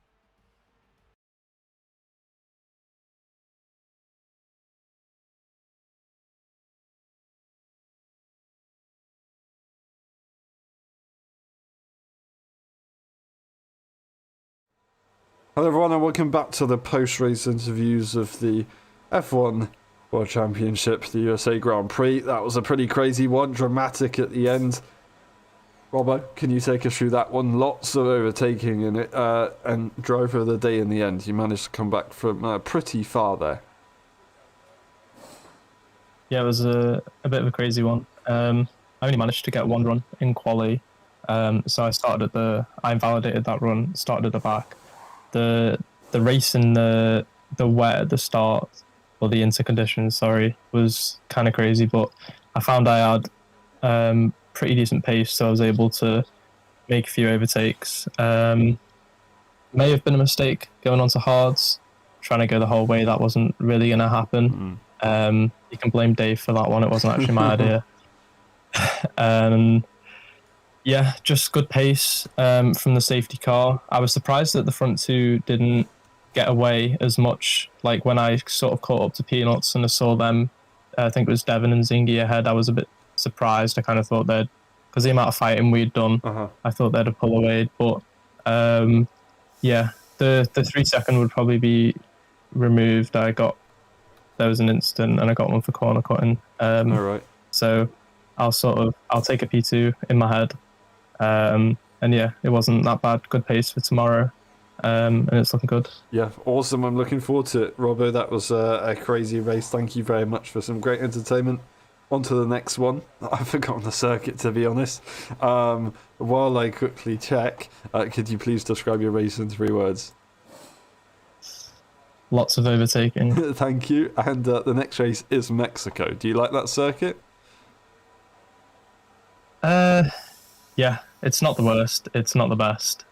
Speaker 1: Hello everyone and welcome back to the post-race interviews of the F1 World Championship, the USA Grand Prix. That was a pretty crazy one, dramatic at the end. Robbo, can you take us through that one? Lots of overtaking in it, and driver of the day in the end. You managed to come back from pretty far there.
Speaker 2: Yeah, it was a bit of a crazy one. I only managed to get one run in quali, so I invalidated that run, started at the back. The race in the wet at the start, or the interconditions, was kind of crazy, but I found I had pretty decent pace, so I was able to make a few overtakes. May have been a mistake going on to hards, trying to go the whole way. That wasn't really going to happen. You can blame Dave for that one. It wasn't actually my idea. Yeah, just good pace from the safety car. I was surprised that the front two didn't get away as much. Like when I sort of caught up to Peanuts and I saw them, I think it was Devon and Zingy ahead, I was a bit surprised. I kind of thought they'd, because the amount of fighting we'd done, I thought they'd have pulled away. But yeah, the 3 second would probably be removed. There was an incident and I got one for corner cutting.
Speaker 1: All right.
Speaker 2: So I'll take a P2 in my head. And yeah, it wasn't that bad. Good pace for tomorrow, and it's looking good. Yeah,
Speaker 1: awesome. I'm looking forward to it, Robbo. That was a crazy race. Thank you very much for some great entertainment. On to the next one. I've forgotten the circuit, to be honest. While I quickly check, could you please describe your race in 3 words?
Speaker 2: Lots of overtaking.
Speaker 1: Thank you. And the next race is Mexico. Do you like that circuit?
Speaker 2: Yeah, it's not the worst. It's not the best.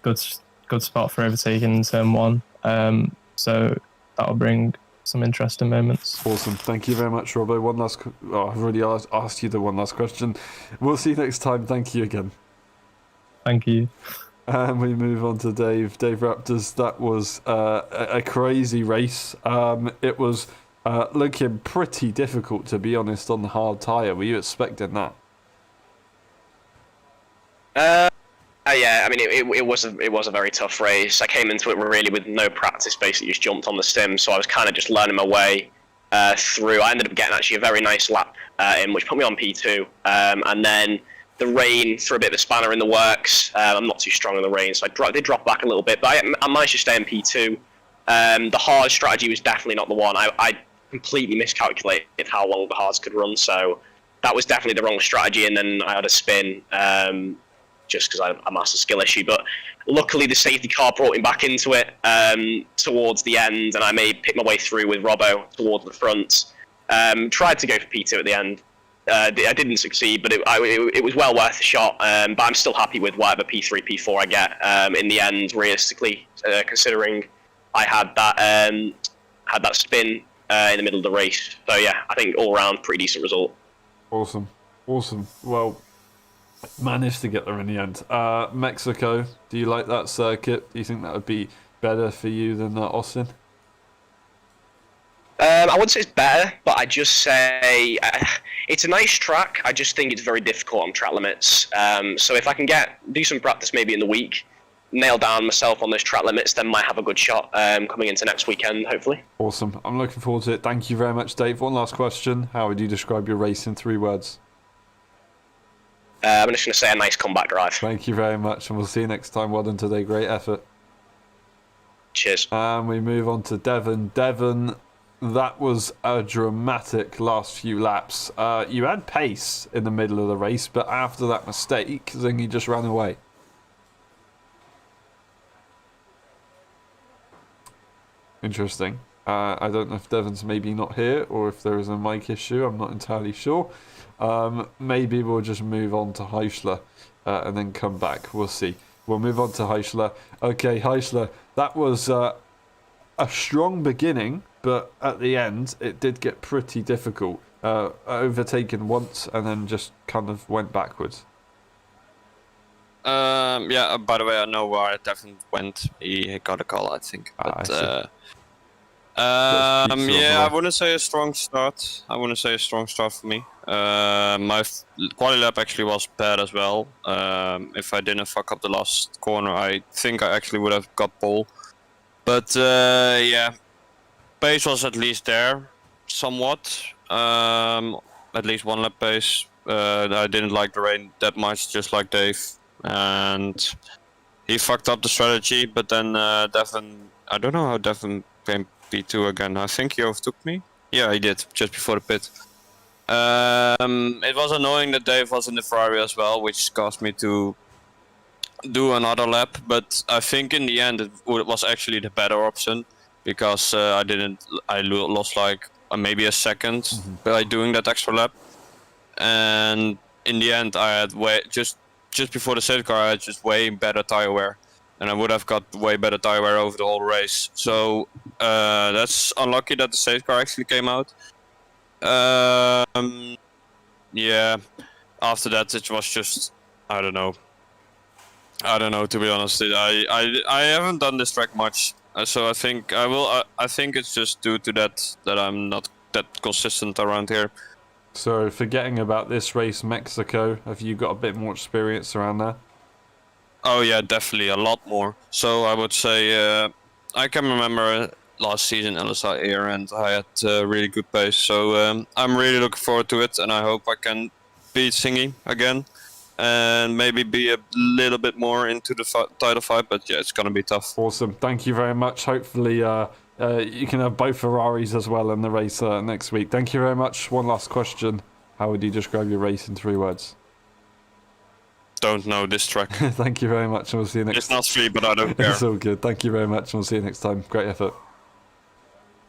Speaker 2: Good spot for overtaking in turn 1. So that'll bring some interesting moments.
Speaker 1: Awesome. Thank you very much, Robbo. I've already asked you the one last question. We'll see you next time. Thank you again.
Speaker 2: Thank you.
Speaker 1: And we move on to Dave. Dave Raptors, that was a crazy race. It was looking pretty difficult, to be honest, on the hard tyre. Were you expecting that?
Speaker 3: Yeah, I mean, it was a very tough race. I came into it really with no practice, basically just jumped on the sim, so I was kind of just learning my way through. I ended up getting actually a very nice lap in, which put me on P2, and then the rain threw a bit of a spanner in the works. I'm not too strong in the rain, so I did drop back a little bit, but I managed to stay in P2. The hard strategy was definitely not the one. I completely miscalculated how long the hards could run, so that was definitely the wrong strategy, and then I had a spin. Just because I mastered a skill issue. But luckily, the safety car brought me back into it towards the end, and I pick my way through with Robbo towards the front. Tried to go for P2 at the end. I didn't succeed, but it was well worth a shot. But I'm still happy with whatever P3, P4 I get in the end, realistically, considering I had that spin in the middle of the race. So yeah, I think all around pretty decent result.
Speaker 1: Awesome. Well, managed to get there in the end. Mexico, do you like that circuit? Do you think that would be better for you than Austin?
Speaker 3: I wouldn't say it's better, but I just say it's a nice track. I just think it's very difficult on track limits. So if I can do some practice maybe in the week, nail down myself on those track limits, then might have a good shot coming into next weekend, hopefully.
Speaker 1: Awesome. I'm looking forward to it. Thank you very much, Dave. One last question. How would you describe your race in 3 words?
Speaker 3: I'm just going to say a nice comeback drive.
Speaker 1: Thank you very much, and we'll see you next time. Well done today. Great effort.
Speaker 3: Cheers.
Speaker 1: And we move on to Devon. Devon, that was a dramatic last few laps. You had pace in the middle of the race, but after that mistake, Zingy just ran away. Interesting. I don't know if Devon's maybe not here or if there is a mic issue. I'm not entirely sure. Maybe we'll just move on to Heisler and then come back. We'll see. We'll move on to Heisler. Okay, Heisler, that was a strong beginning, but at the end it did get pretty difficult. Overtaken once and then just kind of went backwards.
Speaker 4: Yeah, by the way, I know where Devon went. He got a call, I think. But, yeah, I wouldn't say a strong start. For me. My quali lap actually was bad as well. If I didn't fuck up the last corner, I think I actually would have got pole. But yeah, pace was at least there, somewhat. At least 1 lap pace. I didn't like the rain that much, just like Dave. And he fucked up the strategy, but then Devon, I don't know how Devon came P2 again. I think he overtook me. Yeah, he did, just before the pit. It was annoying that Dave was in the Ferrari as well, which caused me to do another lap, but I think in the end it was actually the better option, because I lost like maybe a second by doing that extra lap, and in the end I had just before the safety car, I had just way better tire wear, and I would have got way better tire wear over the whole race. So that's unlucky that the safety car actually came out. Yeah. After that, it was just I don't know. To be honest, I haven't done this track much, so I think I will. I think it's just due to that I'm not that consistent around here.
Speaker 1: So, forgetting about this race, Mexico, have you got a bit more experience around there?
Speaker 4: Oh yeah, definitely a lot more. So I would say I can remember last season LSI here, and I had really good pace. So I'm really looking forward to it, and I hope I can beat Singy again, and maybe be a little bit more into the title fight. But yeah, it's gonna be tough.
Speaker 1: Awesome, thank you very much. Hopefully you can have both Ferraris as well in the race next week. Thank you very much. One last question. How would you describe your race in 3 words?
Speaker 4: Don't know this track.
Speaker 1: Thank you very much, and we'll see you next time.
Speaker 4: It's not free, but I don't care.
Speaker 1: It's all good. Thank you very much, and we'll see you next time. Great effort.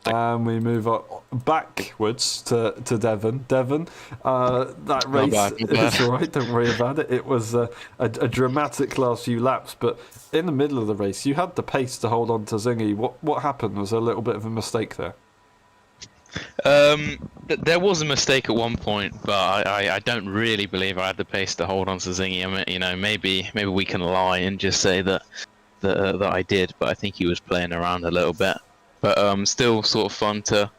Speaker 1: And we move on backwards to Devon. Devon, that race, it's all right, don't worry about it. It was a dramatic last few laps, but in the middle of the race, you had the pace to hold on to Zingy. What happened? Was there a little bit of a mistake there?
Speaker 5: There was a mistake at one point, but I don't really believe I had the pace to hold on to Zingy. I mean, maybe we can lie and just say that I did, but I think he was playing around a little bit. But still sort of fun to,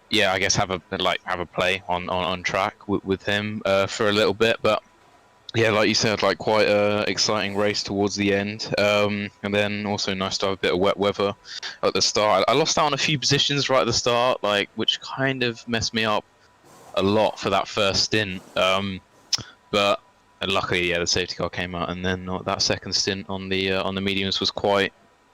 Speaker 5: yeah, I guess have a play on track with him for a little bit. But yeah, like you said, like quite a exciting race towards the end. And then also nice to have a bit of wet weather at the start. I lost out on a few positions right at the start, like which kind of messed me up a lot for that first stint. But luckily, yeah, the safety car came out, and then that second stint on the mediums was quite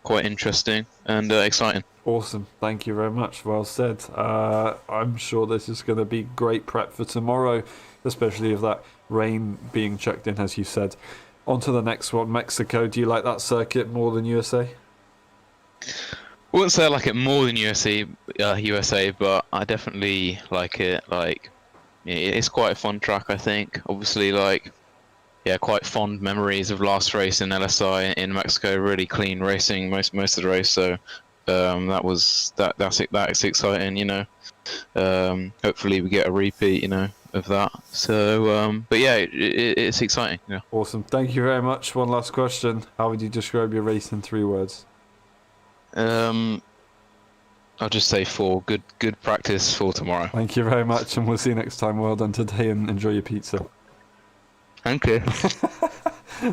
Speaker 5: interesting and exciting.
Speaker 1: Awesome. Thank you very much. Well said. I'm sure this is going to be great prep for tomorrow, especially with that rain being checked in, as you said. On to the next one, Mexico. Do you like that circuit more than USA?
Speaker 5: I wouldn't say I like it more than USA, but I definitely like it. Like, it's quite a fun track, I think. Obviously, like, yeah, quite fond memories of last race in LSI in Mexico. Really clean racing most of the race. So that's exciting, you know. Hopefully we get a repeat, you know, of that. So, but yeah, it's exciting. Yeah.
Speaker 1: Awesome. Thank you very much. One last question. How would you describe your race in 3 words?
Speaker 5: I'll just say 4. Good practice for tomorrow.
Speaker 1: Thank you very much, and we'll see you next time. Well done today, and enjoy your pizza.
Speaker 5: Okay.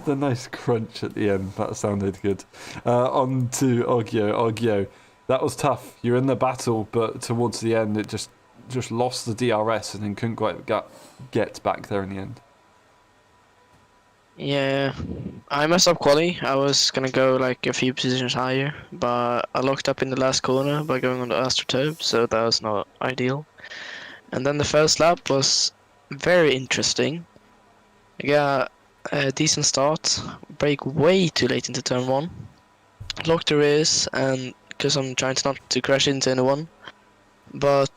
Speaker 1: The nice crunch at the end. That sounded good. On to Oggio. Oggio, that was tough. You're in the battle, but towards the end, it just lost the DRS and then couldn't quite get back there in the end.
Speaker 6: Yeah, I messed up quali. I was gonna go like a few positions higher, but I locked up in the last corner by going on the astroturf, so that was not ideal. And then the first lap was very interesting. I got a decent start, brake way too late into turn 1, locked the rears, and because I'm trying to not to crash into anyone. But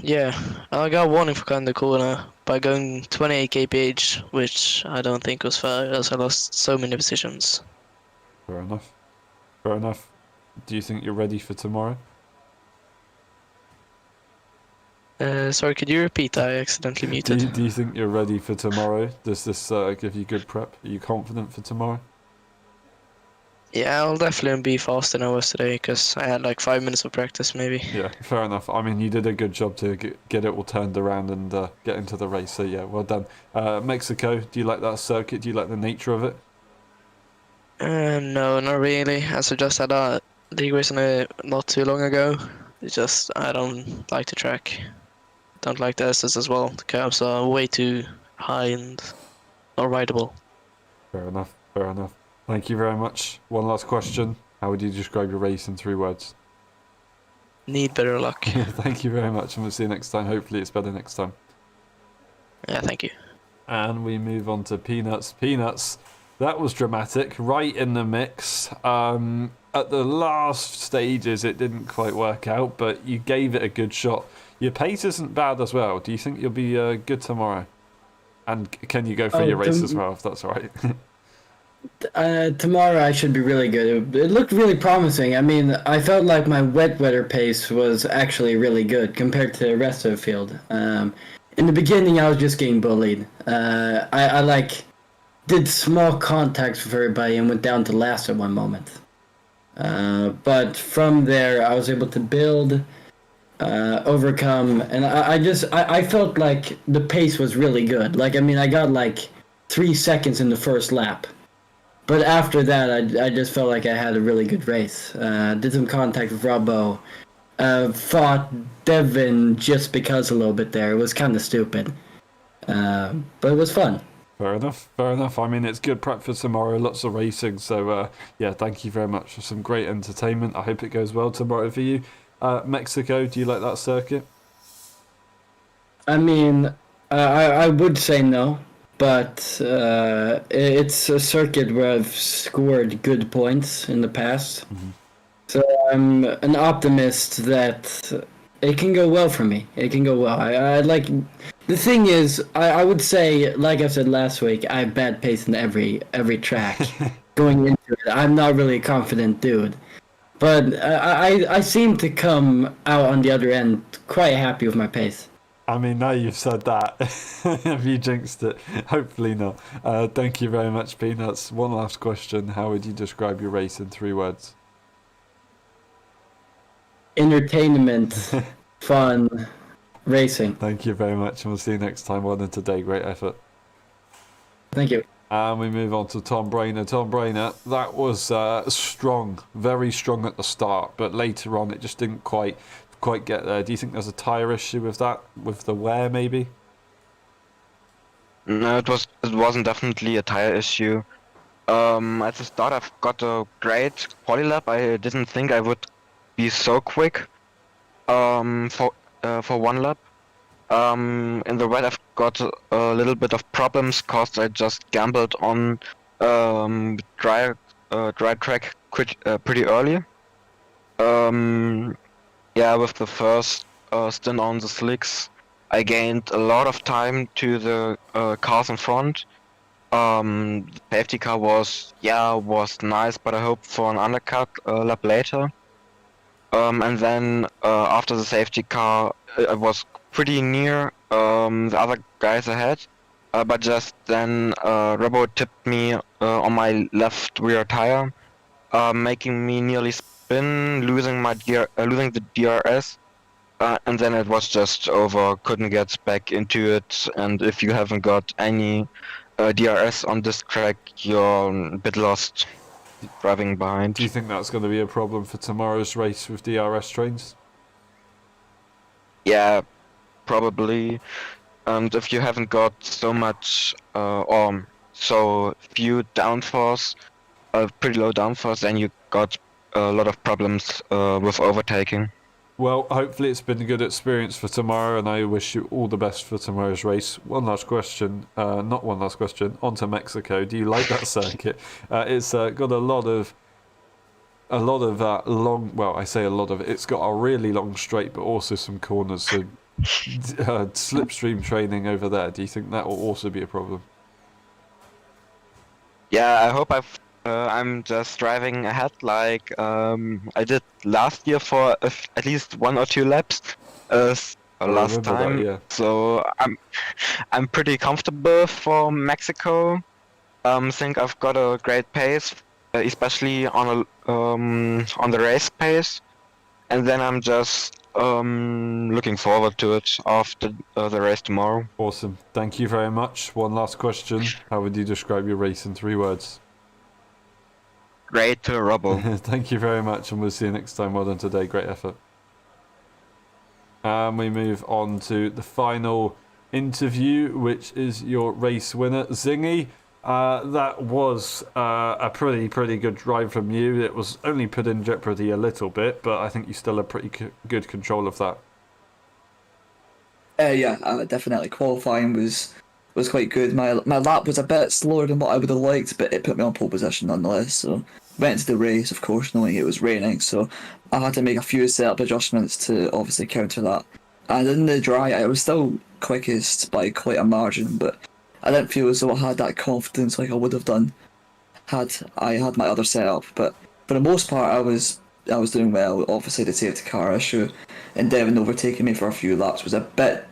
Speaker 6: yeah, I got warning for cutting the corner by going 28 kph, which I don't think was fair, as I lost so many positions.
Speaker 1: Fair enough. Fair enough. Do you think you're ready for tomorrow?
Speaker 6: Sorry, could you repeat? I accidentally muted.
Speaker 1: Do you think you're ready for tomorrow? Does this give you good prep? Are you confident for tomorrow?
Speaker 6: Yeah, I'll definitely be faster than I was today, because I had like 5 minutes of practice maybe.
Speaker 1: Yeah, fair enough. I mean, you did a good job to get it all turned around and get into the race, so yeah, well done. Mexico, do you like that circuit? Do you like the nature of it?
Speaker 6: No, not really. As I just had a league race on it not too long ago. It's just, I don't like the track. Don't like the S's as well. The curbs are way too high and not rideable.
Speaker 1: Fair enough, fair enough. Thank you very much. One last question. How would you describe your race in 3 words?
Speaker 6: Need better luck.
Speaker 1: Thank you very much, and we'll see you next time. Hopefully it's better next time.
Speaker 6: Yeah, thank you.
Speaker 1: And we move on to Peanuts. Peanuts, that was dramatic, right in the mix. At the last stages, it didn't quite work out, but you gave it a good shot. Your pace isn't bad as well. Do you think you'll be good tomorrow? And can you go for your race as well, if that's all right?
Speaker 7: Tomorrow I should be really good. It looked really promising. I mean, I felt like my wet weather pace was actually really good compared to the rest of the field. In the beginning, I was just getting bullied. I like did small contacts with everybody and went down to last at one moment. But from there, I was able to build, overcome, and I felt like the pace was really good. Like, I mean, I got like 3 seconds in the first lap. But after that, I just felt like I had a really good race. Did some contact with Robbo. Fought Devin just because a little bit there. It was kind of stupid. But it was fun.
Speaker 1: Fair enough, fair enough. I mean, it's good prep for tomorrow, lots of racing. So, yeah, thank you very much for some great entertainment. I hope it goes well tomorrow for you. Mexico, do you like that circuit?
Speaker 7: I mean, I would say no. But it's a circuit where I've scored good points in the past. Mm-hmm. So I'm an optimist that it can go well for me. It can go well. I like... The thing is, I would say, like I said last week, I have bad pace in every track. Going into it, I'm not really a confident dude. But I seem to come out on the other end quite happy with my pace.
Speaker 1: I mean, now you've said that, have you jinxed it? Hopefully not. Thank you very much, Peanuts. One last question. How would you describe your race in 3 words?
Speaker 7: Entertainment, fun, racing.
Speaker 1: Thank you very much, and we'll see you next time. Well done today. Great effort.
Speaker 7: Thank you.
Speaker 1: And we move on to Tom Brainer. Tom Brainer, that was strong, very strong at the start, but later on it just didn't quite get there. Do you think there's a tyre issue with that, with the wear maybe?
Speaker 8: No, it wasn't definitely a tire issue. At the start, I've got a great quali lap. I didn't think I would be so quick. For one lap. In the wet, I've got a little bit of problems cause I just gambled on dry track pretty early. Yeah, with the first stint on the slicks, I gained a lot of time to the cars in front. The safety car was nice, but I hope for an undercut a lap later. And then after the safety car, I was pretty near the other guys ahead, but just then Robo tipped me on my left rear tire, making me nearly spin, losing the DRS. And then it was just over, couldn't get back into it, and if you haven't got any DRS on this track, you're a bit lost driving behind.
Speaker 1: Do you think that's going to be a problem for tomorrow's race with DRS trains?
Speaker 8: Yeah, probably. And if you haven't got so much or so few downforce, pretty low downforce, then you got a lot of problems with overtaking.
Speaker 1: Well, hopefully it's been a good experience for tomorrow, and I wish you all the best for tomorrow's race. One last question, not one last question, on to Mexico. Do you like that circuit? It's got a lot of long, well, I say a lot of it, it's got a really long straight, but also some corners, so slipstream training over there, do you think that will also be a problem?
Speaker 8: Yeah, I hope I'm just driving ahead like I did last year for at least 1 or 2 laps last time.
Speaker 1: That, yeah.
Speaker 8: So I'm pretty comfortable for Mexico. Think I've got a great pace, especially on the race pace, and then I'm just looking forward to it after the race tomorrow.
Speaker 1: Awesome. Thank you very much. One last question. How would you describe your race in 3 words?
Speaker 8: Great rubble.
Speaker 1: Thank you very much, and we'll see you next time. Well done today. Great effort. And we move on to the final interview, which is your race winner, Zingy. That was a pretty good drive from you. It was only put in jeopardy a little bit, but I think you still had pretty good control of that.
Speaker 9: Yeah, definitely. Qualifying was quite good. My lap was a bit slower than what I would have liked, but it put me on pole position nonetheless. So went into the race, of course, knowing it was raining, so I had to make a few setup adjustments to obviously counter that. And in the dry, I was still quickest by quite a margin, but I didn't feel as though I had that confidence like I would have done had I had my other setup. But for the most part, I was doing well. Obviously, the safety car issue and Devon overtaking me for a few laps was a bit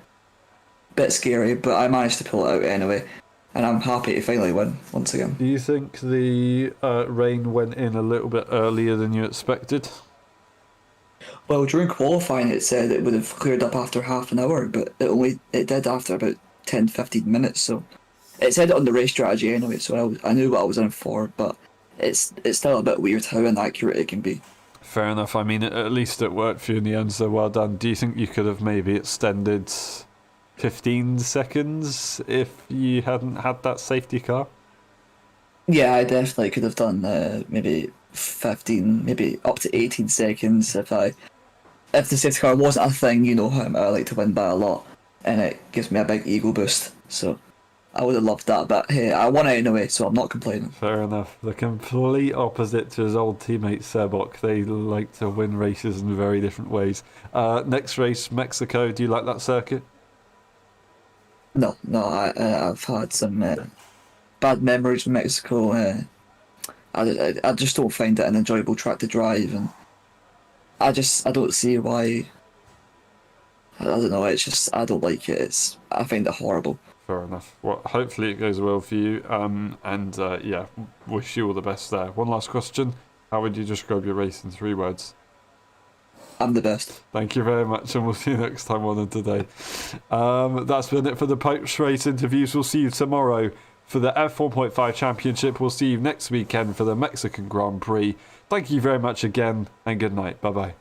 Speaker 9: scary, but I managed to pull it out anyway, and I'm happy to finally win once again.
Speaker 1: Do you think the rain went in a little bit earlier than you expected?
Speaker 9: Well, during qualifying it said it would have cleared up after half an hour, but it did after about 10-15 minutes, so it said it on the race strategy anyway, so I knew what I was in for, but it's still a bit weird how inaccurate it can be.
Speaker 1: Fair enough. I mean, at least it worked for you in the end, so well done. Do you think you could have maybe extended 15 seconds if you hadn't had that safety car?
Speaker 9: Yeah, I definitely could have done maybe 15, maybe up to 18 seconds if the safety car wasn't a thing. You know how I like to win by a lot, and it gives me a big ego boost, so I would have loved that, but hey, I won anyway, so I'm not complaining.
Speaker 1: Fair enough. The complete opposite to his old teammate Sebok. They like to win races in very different ways. Next race, Mexico. Do you like that circuit?
Speaker 9: No, I've had some bad memories with Mexico. I just don't find it an enjoyable track to drive, and I don't see why. I don't know. It's just I don't like it. I find it horrible.
Speaker 1: Fair enough. Well, hopefully it goes well for you. Yeah, wish you all the best there. One last question. How would you describe your race in 3 words?
Speaker 9: I'm the best.
Speaker 1: Thank you very much, and we'll see you next time on today. That's been it for the post-race interviews. We'll see you tomorrow for the F1.5 Championship. We'll see you next weekend for the Mexican Grand Prix. Thank you very much again, and good night. Bye-bye.